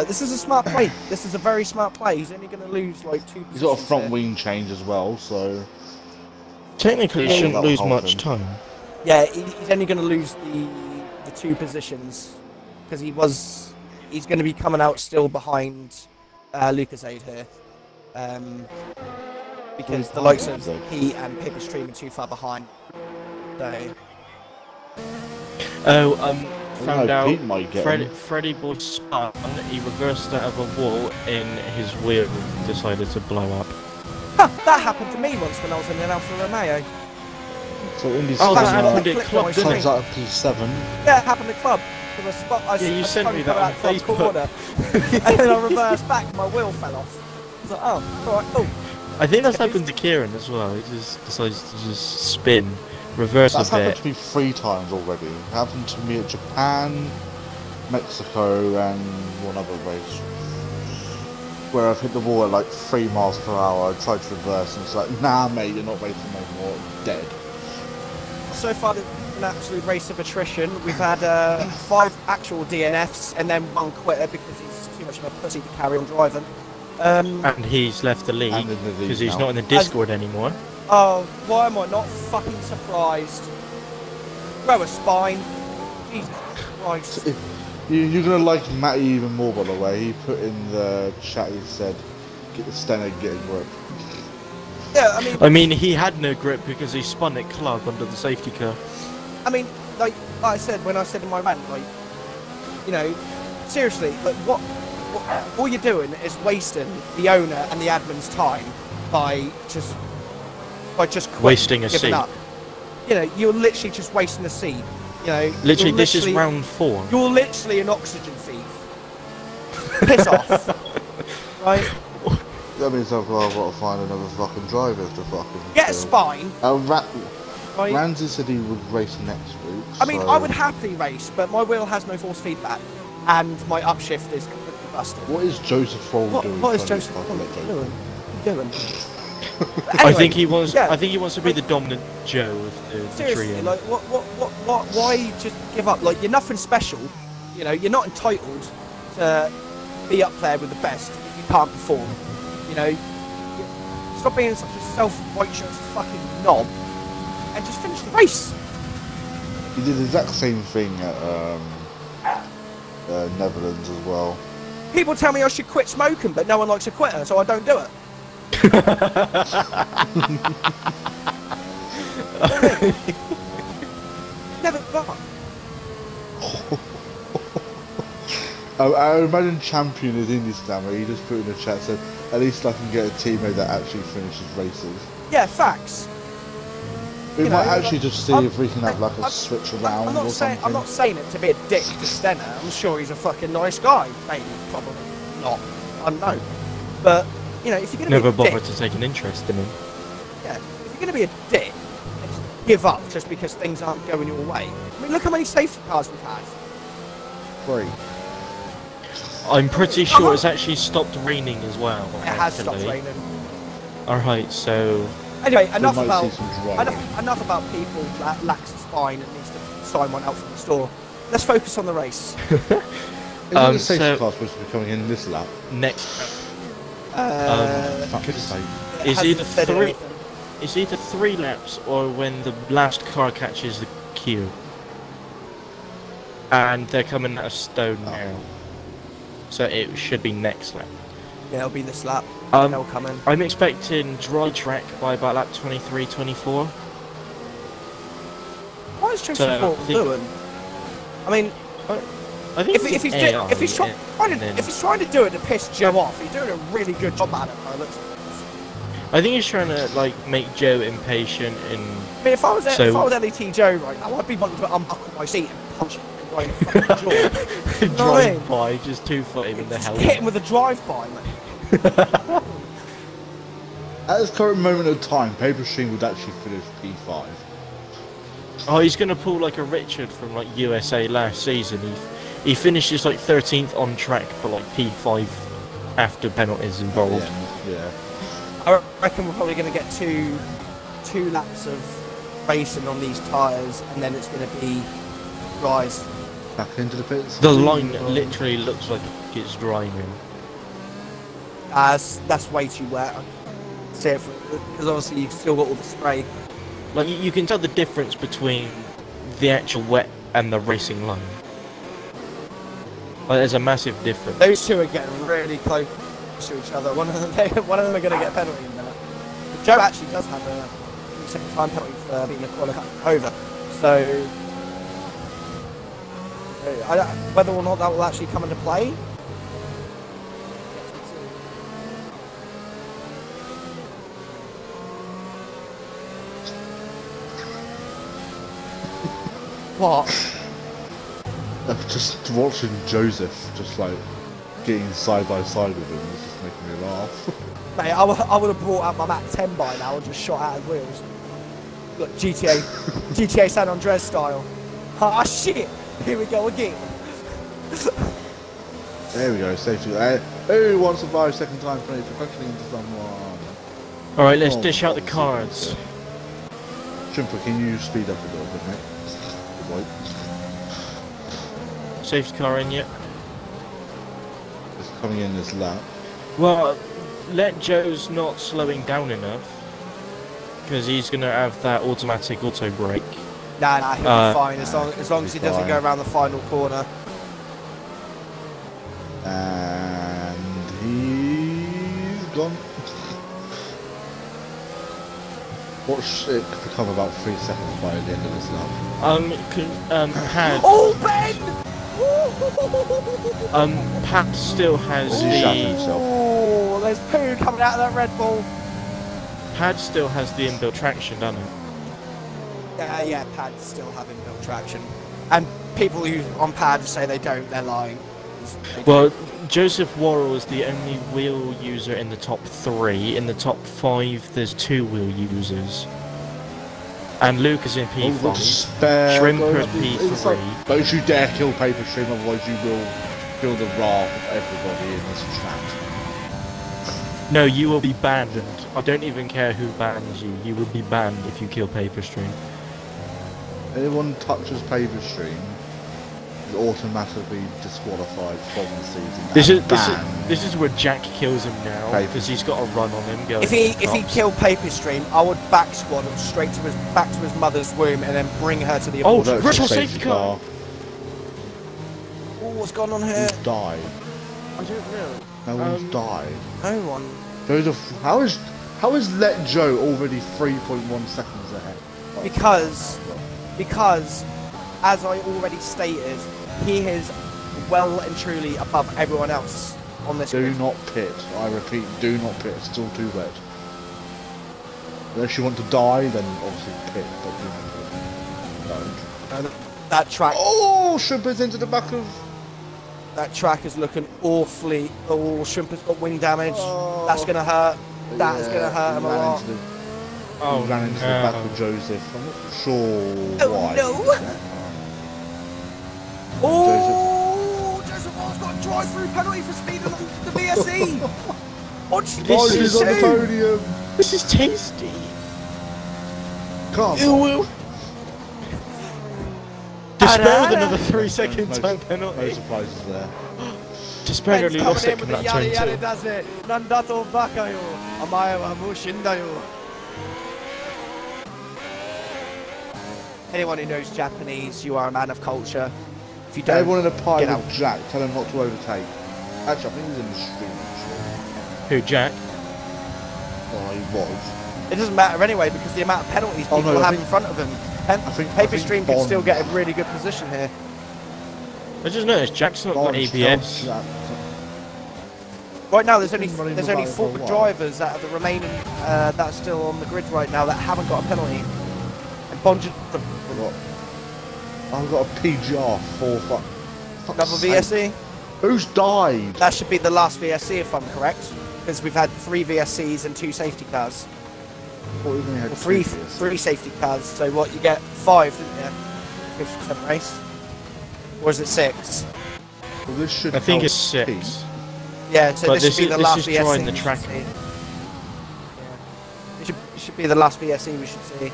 This is a smart play. This is a very smart play. He's only going to lose like 2 positions. He's got a front wing change as well, so technically he shouldn't lose much time. Yeah, he's only going to lose the 2 positions because he's going to be coming out still behind Lucas Aid here, because the likes of Pete and Pip are streaming too far behind. So. Found out Freddy Boy spun, he reversed out of a wall and his wheel decided to blow up. Huh, that happened to me once when I was in an Alfa Romeo. So Indy's that happened at Club, didn't it? Out of P7. Yeah, it happened at Club. You sent me that on Facebook. Corner, and then I reversed back and my wheel fell off. I was like, oh, alright, cool. I think that's happened to Kieran as well. He just decides to just spin. Reverse That's a bit. happened to me 3 times already. It happened to me at Japan, Mexico, and one other race where I've hit the wall at like 3 miles per hour. I tried to reverse, and it's like, nah, mate, you're not racing no more. Dead. So far, it's an absolute race of attrition. We've had 5 actual DNFs and then 1 quitter because he's too much of a pussy to carry on driving. And he's left the league because he's not in the Discord anymore. Oh, why am I not fucking surprised? Grow a spine. Jesus Christ. You're going to like Matty even more, by the way. He put in the chat, he said, get the Stenner getting grip. Yeah, I mean, he had no grip because he spun at Club under the safety car. I mean, like I said, when I said in my rant, like, you know, seriously, like, what all you're doing is wasting the owner and the admin's time by just wasting a seat. Up. You know, you're literally just wasting a seat. You know, literally, this is round 4. You're literally an oxygen thief. Piss off, right? That means I've got to find another fucking driver to fucking get a spine. Right. Ramsey said he would race next week. I mean, I would happily race, but my wheel has no force feedback, and my upshift is completely busted. What is Joseph Fold doing? What is Joseph Fold doing? Anyway, I think he wants. Yeah. I think he wants to be the dominant Joe of the seriously, trio. Like, why just give up? Like, you're nothing special. You know, you're not entitled to be up there with the best if you can't perform. You know, stop being such a self-righteous fucking knob and just finish the race. He did the exact same thing at Netherlands as well. People tell me I should quit smoking, but no one likes a quitter, so I don't do it. Never thought. I imagine Champion is in this stammer. He just put in the chat, said, at least I can get a teammate that actually finishes races. Yeah, facts. We might actually just see if we can have like a switch around or something. I'm not saying it to be a dick to Stenner. I'm sure he's a fucking nice guy. Maybe, probably not. I don't know. But, you know, if you're going to never bothered to take an interest in him. Yeah, if you're going to be a dick, just give up just because things aren't going your way. I mean, look how many safety cars we've had. 3. I'm pretty sure it's actually stopped raining as well. It has stopped raining. Alright, so... Anyway, enough about people that lacks a spine and needs to sign one out from the store. Let's focus on the race. Isn't the safety car supposed to be coming in this lap? Next. It's either 3 laps or when the last car catches the queue. And they're coming at a stone now. So it should be next lap. Yeah, it'll be this lap. They'll come in. I'm expecting dry track by about lap 23, 24. What is Joseph Ford doing? I mean, I think if he's trying to do it to piss Joe off, he's doing a really good job at it. I think he's trying to like make Joe impatient and. I mean, if I was LET Joe, right now, I'd be wanting to unbuckle my seat and punch him right in the fucking jaw. You know what I mean? Drive by, just two-foot him in the Just helmet. hit him with a drive-by, mate. At this current moment of time, Paper Stream would actually finish P5. Oh, he's gonna pull like a Richard from like USA last season. He finishes like 13th on track for like P5 after penalties involved. Yeah. I reckon we're probably going to get two laps of racing on these tyres, and then it's going to be rise. Back into the pits. The line literally looks like it's driving. That's way too wet. I can see it because obviously you've still got all the spray. Like you can tell the difference between the actual wet and the racing line. Like there's a massive difference. Those two are getting really close to each other. One of them are going to get a penalty in a minute. Joe actually does have a second time penalty for being a qualifier over. So whether or not that will actually come into play. What? Just watching Joseph just like getting side by side with him is just making me laugh. Mate, I would have brought out my Mac 10 by now and just shot out his wheels. Look, GTA San Andreas style. Ah shit! Here we go again. There we go, safety. Who wants to survive second time penalty for crashing into someone? Alright, let's dish out the cards. Shrimper, can you speed up a little bit, mate? Good boy. Safety car in yet? It's coming in this lap. Well, let Joe's not slowing down enough, because he's going to have that automatic auto brake. Nah, he'll be fine as long as he doesn't go around the final corner. And he's gone. Watch it become about 3 seconds by the end of this lap. Oh, Ben! Pat still has Oh, there's poo coming out of that Red Bull. Pad still has the inbuilt traction, doesn't it? Yeah, pads still have inbuilt traction. And people who on pads say they don't, they're lying. Well, Joseph Worrell is the only wheel user in the top 3. In the top 5, there's 2 wheel users. And Luke is in P5. Shrimper in P3. Don't you dare kill Paper Stream, otherwise you will feel the wrath of everybody in this chat. No, you will be banned. I don't even care who bans you. You will be banned if you kill Paper Stream. Anyone touches Paper Stream is automatically disqualified from the season. This is where Jack kills him now because he's got a run on him. If he killed Paper Stream, I would back squad him straight to back to his mother's womb and then bring her to the abortion. Oh, virtual safety car. Oh, what's going on here? Who's died? I don't know. No one's died. No one. How is Let Joe already 3.1 seconds ahead? Because, as I already stated, he is well and truly above everyone else on this. Do not pit. I repeat, do not pit. It's still too wet. Unless you want to die, then obviously pit. But do not pit. Don't. That track. Oh, Shrimper's into the back of. That track is looking awfully. Oh, Shrimper's got wing damage. Oh, that's gonna hurt. That's gonna hurt him a lot. He ran into the back of Joseph. I'm not sure why. No. Oh, Joseph Wall's got a drive-through penalty for speed on the BSE. What's this on the podium? This is tasty. Come on. Despair with another 3-second time penalty. No surprises there. Despair only lost it from that turn 2. Anyone who knows Japanese, you are a man of culture. If you don't, everyone in a pie get with out. Jack, tell him not to overtake. Actually, I think he's in the stream. Who, Jack? Oh, he was. It doesn't matter anyway because the amount of penalties people have in front of him. Paper Stream can still get a really good position here. I just noticed Jack's not got ABS. Right now, there's He's only been running there's without only it for a 4 while. drivers that are the remaining that are still on the grid right now that haven't got a penalty. And Bond I've got a PGR for another VSC. Who's died? That should be the last VSC if I'm correct, because we've had 3 VSCs and 2 safety cars. Well, we've only had Or two three safety cars. So what, you get 5, didn't you? 50% race. Or is it 6? Well, this should I think help it's 6. Pete. Yeah, so But this should be the last is VSC. drawing the we should track. see. Yeah. It should be the last VSC we should see.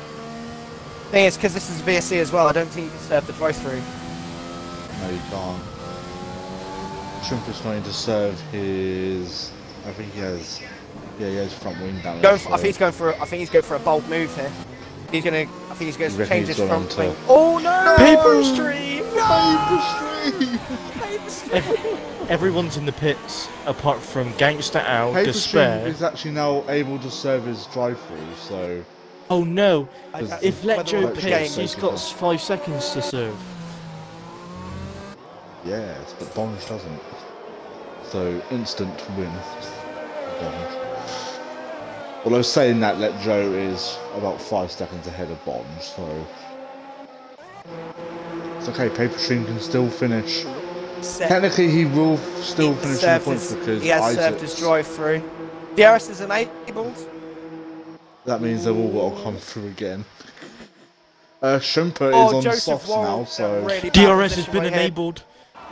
Thing is, because this is a VSC as well, I don't think you can serve the drive-through. No, you can't. Trump is trying to serve his. I think he has. Yeah, he has front wing damage. I think he's going for. I think he's going for a bold move here. He's gonna. I think he's going You to reckon change he's his gone front on wing. to- Oh no! Paper stream! Paper stream. Everyone's in the pits apart from Gangster Al, Paper Despair. stream is actually now able to serve his drive-through. So Oh no! Because If Let whether Joe or not the pits, game- he's got 5 seconds to serve. yes, but Bonge doesn't. So instant win. Bonge. Although saying that, Let Joe is about 5 seconds ahead of Bonge, so it's okay. Paper stream can still finish. Technically, he will still finish in the points because he has served his drive-through. DRS is enabled. that means they've all got to come through again. Shumper Oh, is on Joseph softs Wall now, in a so really bad DRS has position been right here. enabled.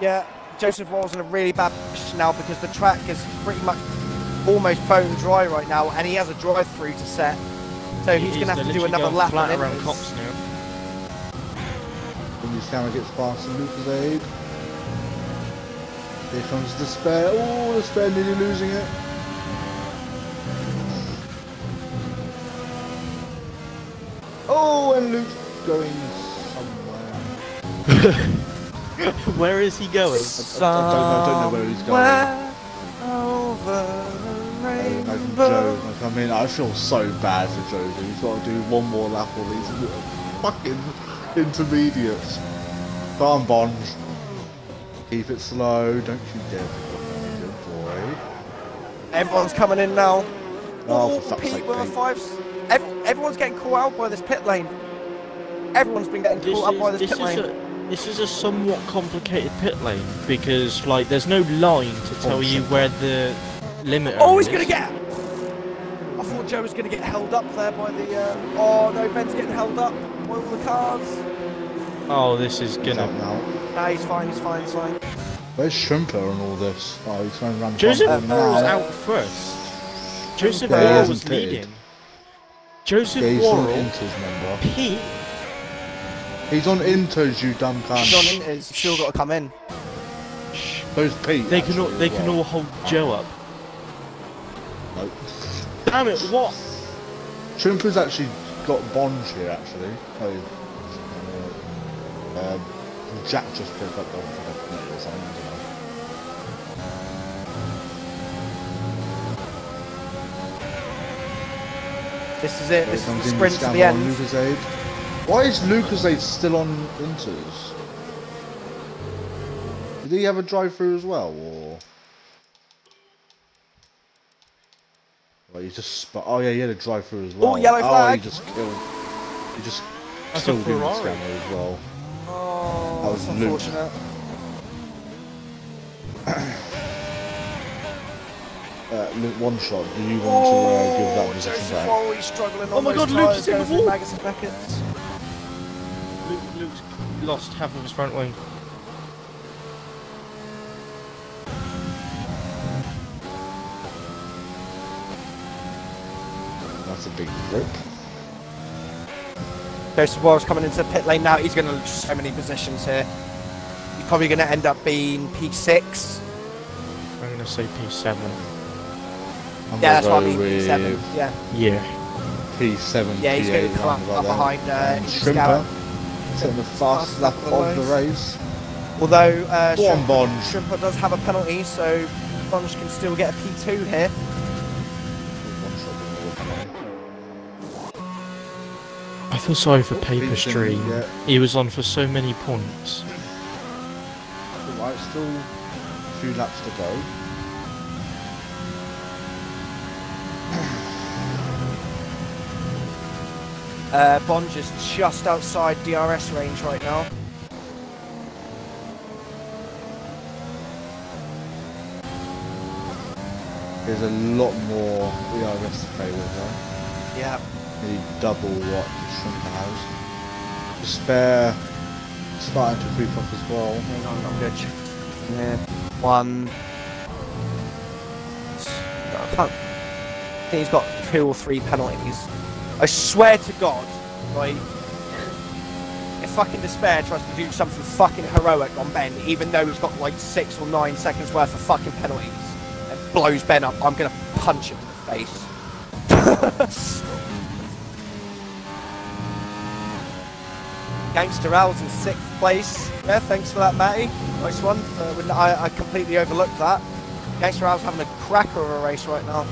Yeah, Joseph Wall's in a really bad position now because the track is pretty much almost bone dry right now, and he has a drive-through to set. So he's going to have to do literally another going lap flat on around it. cops now. when this camera gets past the Lucas aid. Here comes Despair. Oh, Despair nearly losing it. Oh, and Luke's going somewhere. Where is he going? I don't know where he's going. Over the Imagine rainbow. Joe. Like, I mean, I feel so bad for Joe. He's got to do one more lap of these little fucking intermediates. Come on, Bond. Keep it slow. Don't you dare be a good boy. Everyone's coming in now. Oh, for fuck's Pete sake, with a Pete. 5. Everyone's getting caught out by this pit lane. Everyone's been getting caught up by this pit lane. This is a somewhat complicated pit lane because, like, there's no line to tell you where the limiter Oh, he's is. going to get... I thought Joe was going to get held up there by the... Oh, no, Ben's getting held up by all the cars. Oh, this is He's out gonna. now. Nah, he's fine, he's fine, he's fine. Where's Shrimper on all this? Oh, he's trying to run Joseph front Wall was now. out first. Joseph Yeah, he Wall hasn't was pitted. leading. Joseph Yeah, he's on Worrell, Inters, remember? Pete. He's on Inters, you dumb cunt. He's on in, he's still got to come in. Where's Pete? They can all, actually, they as can well? all hold Joe up. Nope. Damn it! What? Shrimper's actually got Bonge here, actually. Jack just picked up the or something, I don't know. This is it, Here this is comes the in sprint to scammer the on end. Lucas Aid. Why is Lucas Aid still on Inters? Did he have a drive-through as well, or? Well, he just oh yeah, he had a drive-through as well. yellow flag. He just killed. He just That's a killed him, the Ferrari. scammer as well. Oh, That was that's Luke. unfortunate. Luke, one shot. Do you want to give that position Joseph back? Wall, he's struggling Oh on my those God, Luke tyres, is in the going through wall. maggots and Beckett's. Luke's lost half of his front wing. That's a big rip. Joseph Wall's coming into the pit lane now. He's going to lose so many positions here. He's probably going to end up being P6. I'm gonna say P7. I'm Yeah, that's gonna what I mean, go P7. with Yeah, P7, yeah, he's P8, going to come up around about behind there. Scout. Shrimper, setting the fastest lap of the race. Although Go on, Bonge. Shrimper does have a penalty, so Bonge can still get a P2 here. I feel sorry for Paper Vincent, Stream. yeah. He was on for so many points. Alright, still a few laps to go. Bond is just outside DRS range right now. There's a lot more ERS to play with though. Yeah. Nearly double what the Shrimper has. Despair starting to creep up as well. Hang on, I'm gonna check. Yeah. One. I think he's got 2 or 3 penalties. I swear to God, like, if fucking Despair tries to do something fucking heroic on Ben, even though he's got like 6 or 9 seconds worth of fucking penalties, and blows Ben up, I'm gonna punch him in the face. Gangster Al's in 6th place. Yeah, thanks for that, Matty. Nice one. I completely overlooked that. Gangster Al's having a cracker of a race right now.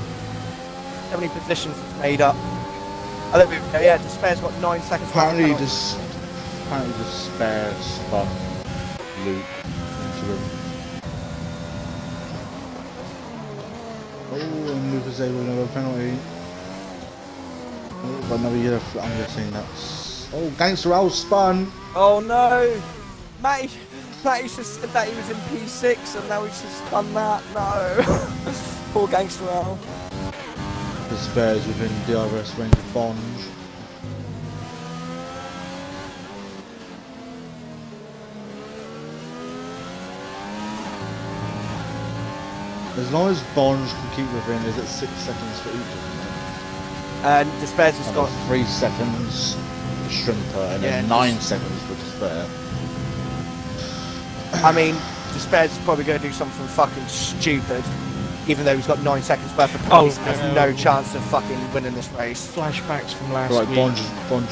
How many positions it's made up? I think yeah, Despair's got 9 seconds. Apparently Despair spun Luke into him. Oh, and Luke is able to another penalty. Oh, but another yellow flag. I'm guessing that's. Oh, Gangster Al spun! Oh no! Matty's just said that he was in P6 and now he's just done that. No! Poor Gangster Al. Despair's within DRS range of Bond. As long as Bond can keep within, is it 6 seconds for each of them? And Despair's has got 3 seconds for Shrimper and then 9 seconds for Despair. I mean, Despair's probably going to do something fucking stupid, even though he's got 9 seconds worth of penalties and has no chance of fucking winning this race. Flashbacks from last right, week. Bond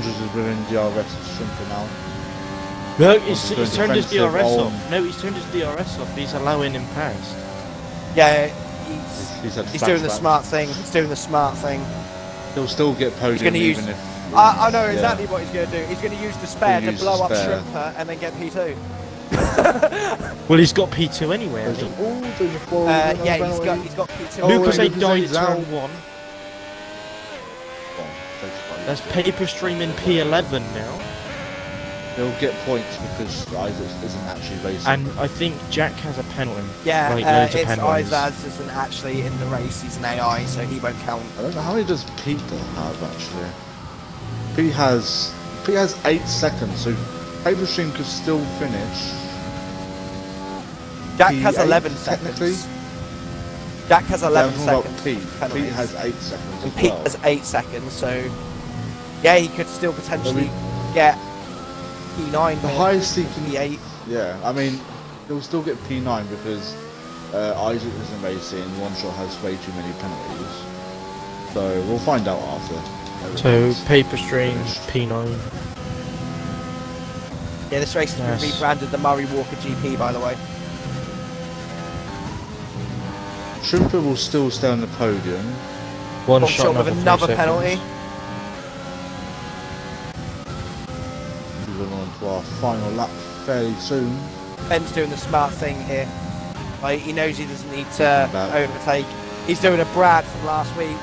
is within DRS of Shrimper now. No, he's turned his DRS off. No, he's turned his DRS off. He's allowing him past. Yeah, he's doing the smart thing. He's doing the smart thing. He'll still get podium even if... I know exactly what he's going to do. He's going to use Despair to blow up Shrimper and then get P2. Well, he's got P2 anyway, hasn't he? Yeah, he's got P2. Lucas A died at turn 1. That's paper stream in P11 now. He'll get points because Isaac isn't actually racing. And I think Jack has a penalty. Yeah, like, it's Isaac isn't actually in the race. He's an AI, so he won't count. I don't know how many does Pete have actually. Pete has 8 seconds, so paper stream could still finish. Jack has 11 seconds. Jack has 11 seconds. Pete has 8 seconds. And Pete has 8 seconds, so yeah, he could still potentially get P9. The highest he can. P8. Yeah, I mean, he'll still get P9 because Isaac isn't racing. One Shot has way too many penalties. So we'll find out after. So paper stream P9. Yeah, this race has been rebranded the Murray Walker GP, by the way. Shrimper will still stay on the podium. One shot with another penalty. Moving on to our final lap fairly soon. Ben's doing the smart thing here. Like, he knows he doesn't need to overtake. He's doing a Brad from last week.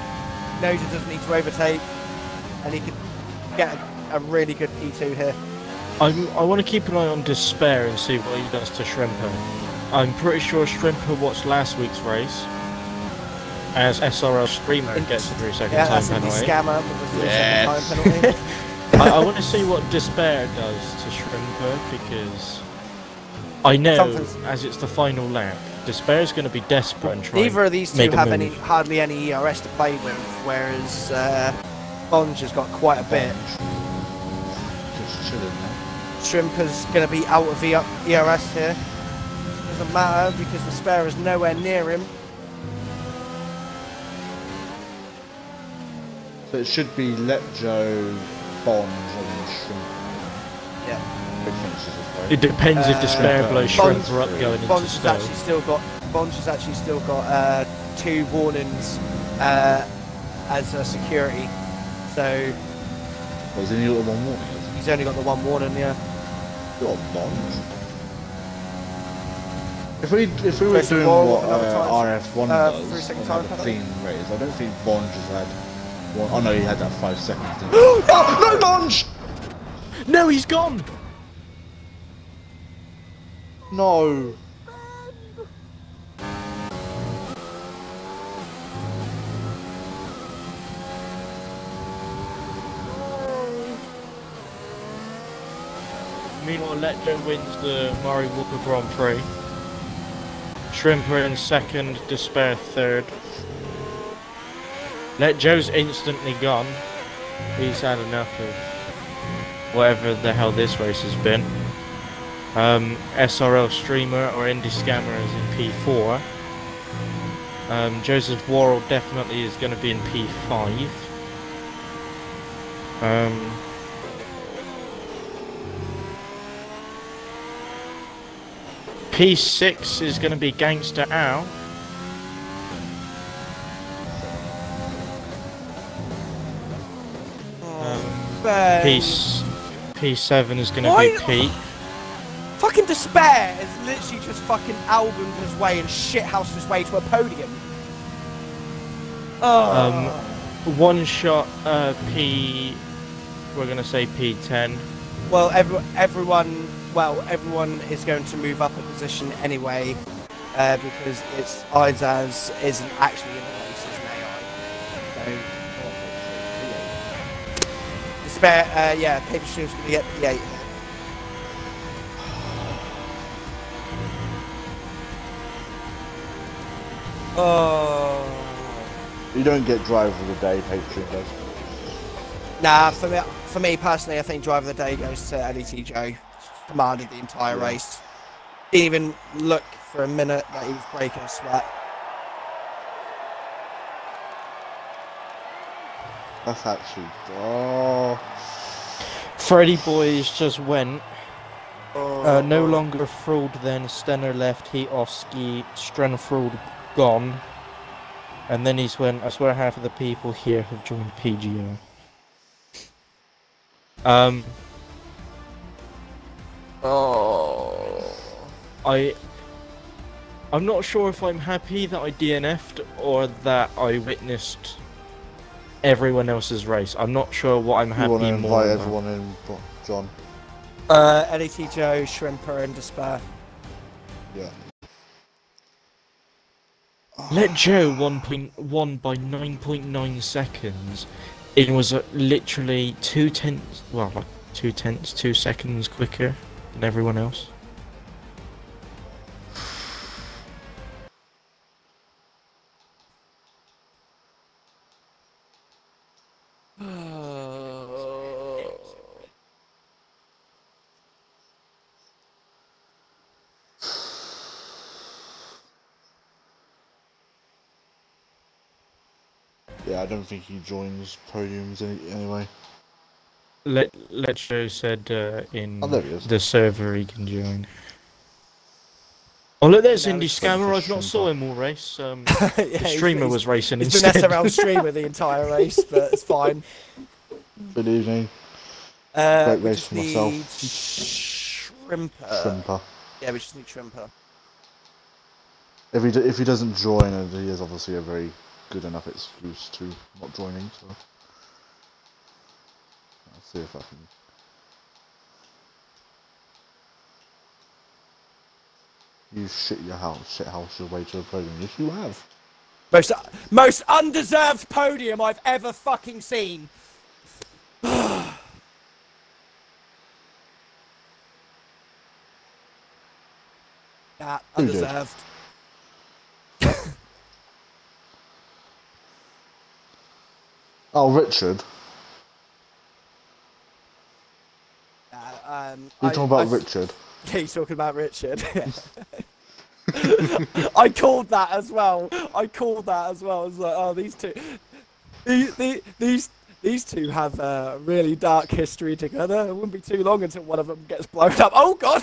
He knows he doesn't need to overtake, and he could get a really good P2 here. I want to keep an eye on Despair and see what he does to Shrimper. I'm pretty sure Shrimper watched last week's race as SRL streamer and gets a 3-second time penalty. Scammer with a 3-second time penalty. I want to see what Despair does to Shrimper because I know as it's the final lap, Despair is going to be desperate and try. Neither of these two have hardly any ERS to play with, whereas Bonge has got quite a bit. Just chilling there. Shrimper's going to be out of ERS here. Doesn't matter because Despair is nowhere near him. So it should be Let Joe, Bond, and Shrimper. Yeah. Big finishes, I suppose. It depends if Despair blows Shrimper up going into Stowe. Bonge has actually still got 2 warnings as a security. So. Well, he's only got the 1 warning. He's only got the 1 warning, yeah. Got Bond. If we were doing what RF1 does on like a clean race, I don't think Bond has had Well, oh no, he had that 5 seconds. Didn't he? Oh, no, Bonge! No, he's gone! No. Meanwhile, Letjo wins the Murray Walker Grand Prix. Shrimper in second, Despair third. Letjo's instantly gone. He's had enough of whatever the hell this race has been. SRL Streamer or Indie Scammer is in P4. Joseph Worrell definitely is going to be in P5. P6 is going to be Gangster Al. P7 is going to be Pete. Fucking Despair has literally just fucking albumed his way and shithoused his way to a podium. One shot P. We're going to say P10. Well, everyone is going to move up a position anyway, because it's Izaz isn't actually in the race as an AI. So, Despair, yeah, Paper Stream's going to get P8 here. Oh. You don't get driver of the day, Paper Stream does. Nah, for me personally, I think driver of the day goes to LET Joe. Commanded the entire race. Didn't even look for a minute that he was breaking a sweat. That's actually... Oh. Freddy Boys just went. No longer Fraud then. Stenner left. Heat off ski. Stren Fraud gone. And then he's went, I swear half of the people here have joined PGO. I'm not sure if I'm happy that I DNF'd or that I witnessed everyone else's race. I'm not sure what I'm happy more. You want to invite everyone in, John? LET Joe, Shrimper, and Despair. Yeah. Let Joe won by 9.9 seconds. It was literally 2 seconds quicker than everyone else. Yeah, I don't think he joins podiums anyway. Let Joe said in there he is. the server he can join. Oh look, there's Indie Scammer. I've not saw him all race. The streamer was racing he's instead. He's been SRL streamer the entire race, but it's fine. Good evening. Great we race just for need myself. Shrimper. Yeah, we just need Shrimper. If he doesn't join, he is obviously a very good enough excuse to not joining. So I'll see if I can. You shit house your way to a podium. Yes, you have. Most undeserved podium I've ever fucking seen. Yeah, undeserved. Oh, Richard. You're talking about Richard. Yeah, he's talking about Richard. I called that as well. I was like, oh, these two have a really dark history together. It wouldn't be too long until one of them gets blown up. Oh God!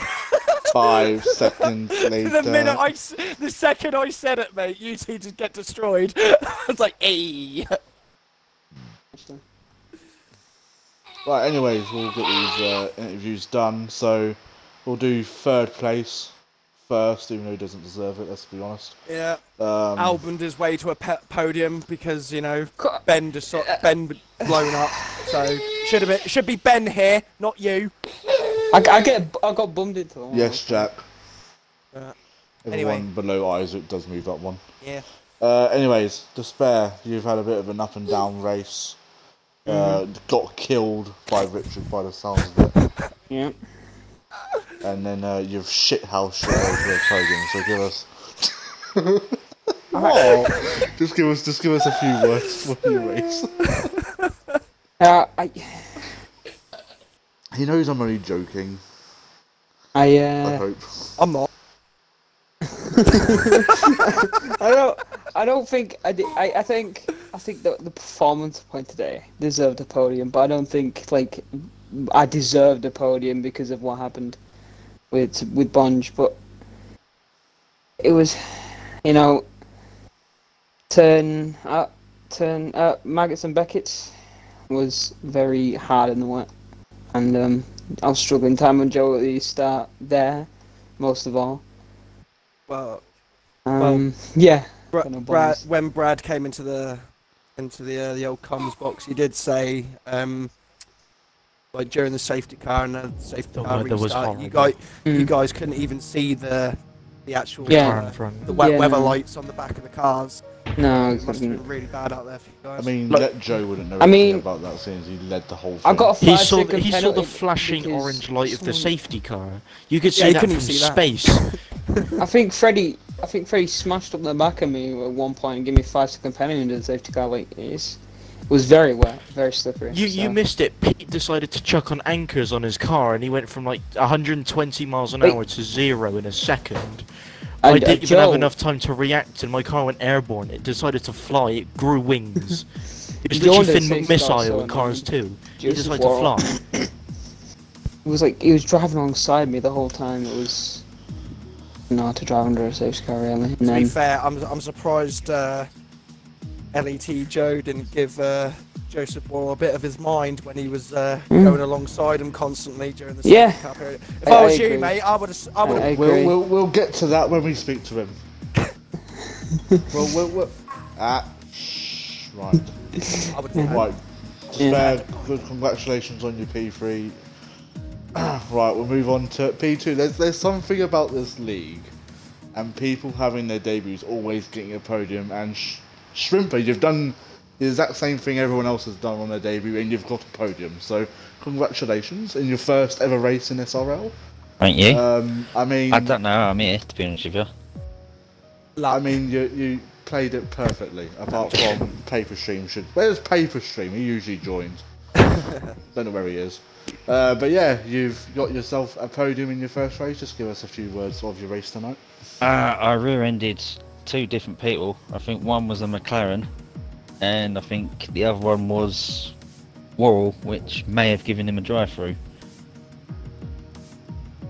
5 seconds later. The second I said it, mate, you two just get destroyed. I was like, hey. Right, anyways, we'll get these interviews done. So we'll do 3rd place, first, even though he doesn't deserve it. Let's be honest. Yeah. Um, Albaned his way to a podium because Ben just Ben blown up. So should be Ben here, not you. I got bummed into one. yes, Jack. Anyway. Everyone below Isaac does move up one. Yeah. Anyways, Despair, you've had a bit of an up and down race. Got killed by Richard by the sounds of it. Yeah. And then you've shithoused your way to a podium. So give us. Oh, just give us a few words for your race. He knows I'm only joking. I hope. I'm not. I don't think I did. I think the performance point today deserved a podium, but I don't think I deserved a podium because of what happened with Bonge. But it was, Maggots and Beckett's was very hard in the wet, and I was struggling. Time and Joe at the start there, most of all. Well, yeah. Brad, when Brad came into the old comms box, he did say, during the safety car and the safety car restart, you guys couldn't even see the actual the weather lights on the back of the cars. No, it must have been really bad out there for you guys. I mean, Joe wouldn't know anything about that since he led the whole thing. He saw the flashing orange light of the safety car. You could see that from space. I think Freddie smashed up the back of me at one point and gave me 5-second penalty into the safety car. It was very wet, very slippery. You missed it. Pete decided to chuck on anchors on his car, and he went from 120 miles an hour to 0 in a second. I didn't even have enough time to react, and my car went airborne. It decided to fly. It grew wings. It was literally Finn Missile in Cars 2. He decided to fly. It was he was driving alongside me the whole time. It was not to drive under a safety car, really. To be fair, I'm surprised LET Joe didn't give Joseph Wall a bit of his mind when he was going alongside him constantly during the safety car period. If I was you, mate, I would have. We'll get to that when we speak to him. Right. Right. Fair, good. Congratulations on your P3. Right, we'll move on to P2. There's something about this league and people having their debuts always getting a podium, and Shrimper, you've done the exact same thing everyone else has done on their debut and you've got a podium. So congratulations in your first ever race in SRL. Thank you. I mean, I don't know how I'm here, to be honest with you. I mean, you played it perfectly, apart from Paper Stream. Where's Paper Stream? He usually joins. Don't know where he is. But yeah, you've got yourself a podium in your first race. Just give us a few words of your race tonight. I rear-ended 2 different people. I think one was a McLaren, and I think the other one was Worrell, which may have given him a drive-through.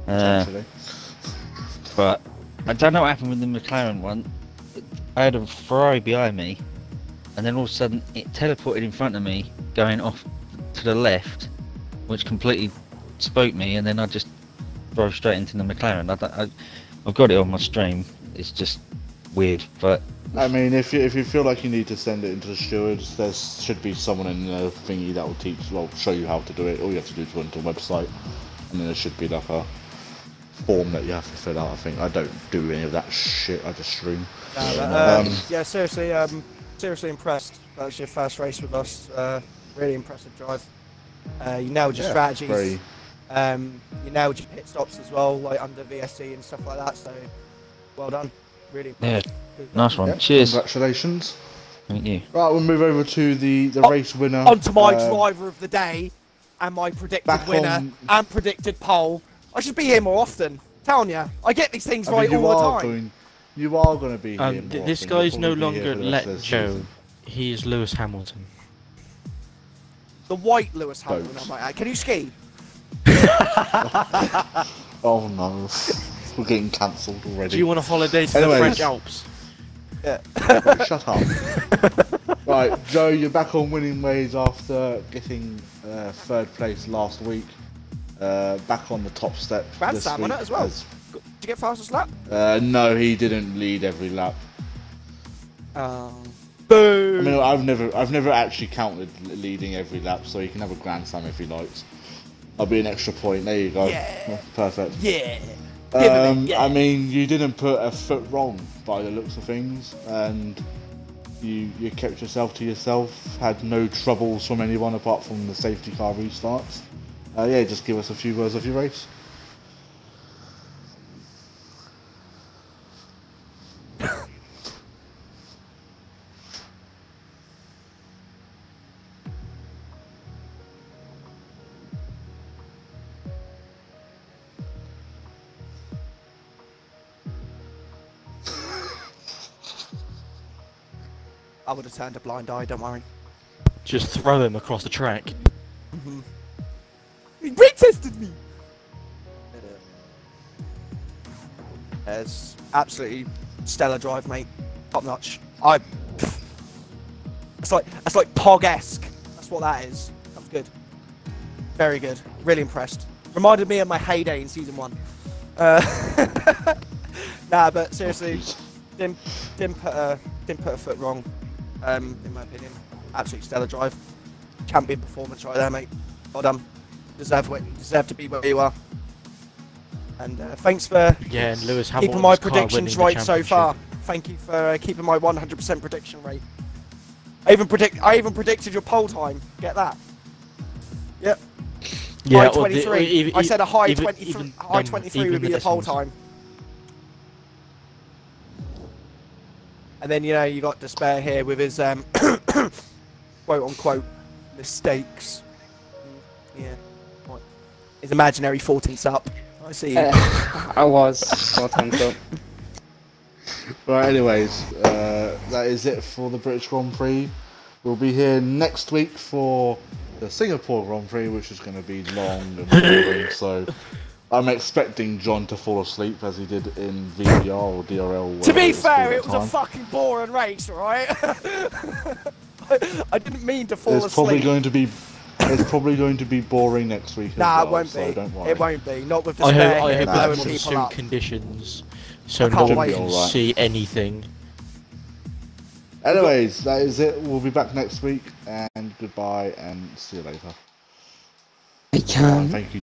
But I don't know what happened with the McLaren one. I had a Ferrari behind me, and then all of a sudden it teleported in front of me, going off to the left, which completely spooked me, and then I just drove straight into the McLaren. I've got it on my stream. It's just weird, but I mean, if you feel like you need to send it into the stewards, there should be someone in the thingy that will show you how to do it. All you have to do is go into the website, and then there should be like a form that you have to fill out. I think I don't do any of that shit. I just stream. Yeah, seriously, seriously impressed. That's your first race with us. Really impressive drive. You nailed your strategies. You nailed your pit stops as well, like under VSC and stuff like that. So, well done. Really impressive. Yeah, nice one. Cheers. Congratulations. Thank you. Right, we'll move over to the race winner. On to my driver of the day, and my predicted winner, and predicted pole. I should be here more often. Telling you, I get these things right all the time. You are going to be here more This often. guy's no longer Let Joe. He is Lewis Hamilton. The white Lewis Hamilton, I might add. Can you ski? Oh no. We're getting cancelled already. Do you want a holiday to the French Alps? Yeah. Shut up. Right, Joe, you're back on winning ways after getting 3rd place last week. Back on the top step Brad this Sam week on it as well. Did you get fastest lap? No, he didn't lead every lap. Boom. I mean, I've never actually counted leading every lap, so he can have a grand slam if he likes. I'll be an extra point. There you go. Yeah. Perfect. Yeah. Give him it, yeah. I mean, you didn't put a foot wrong by the looks of things, and you kept yourself to yourself. Had no troubles from anyone apart from the safety car restarts. Yeah, just give us a few words of your race. I would have turned a blind eye, don't worry. Just throw him across the track. He retested me! It's absolutely stellar drive, mate. Top notch. It's like Pog-esque. That's what that is. That was good. Very good. Really impressed. Reminded me of my heyday in season 1. Nah, but seriously, didn't put a foot wrong. In my opinion, absolutely stellar drive. Champion performance right there, mate. Well done. Deserve to be where you are. And thanks for and Lewis keeping my predictions right so far. Thank you for keeping my 100% prediction rate. I even predicted your pole time. Get that? Yep. Yeah, high 23. I said a high 23. High 23 would be the pole time. And then, you got Despair here with his quote-unquote mistakes. Yeah. What? His imaginary 14th up. I see you. I was 14th up. Right, anyways, that is it for the British Grand Prix. We'll be here next week for the Singapore Grand Prix, which is going to be long and boring, so I'm expecting John to fall asleep as he did in VBR or DRL. To be fair, it was a fucking boring race, right? I didn't mean to fall asleep. It's probably going to be boring next week. Nah, well, it won't so be. don't worry. It won't be. Not with Despair. I hope blowing it's people monsoon up. conditions, so I no can't one wait. can Alright. see anything. Anyways, that is it. We'll be back next week, and goodbye, and see you later. I can. Thank you.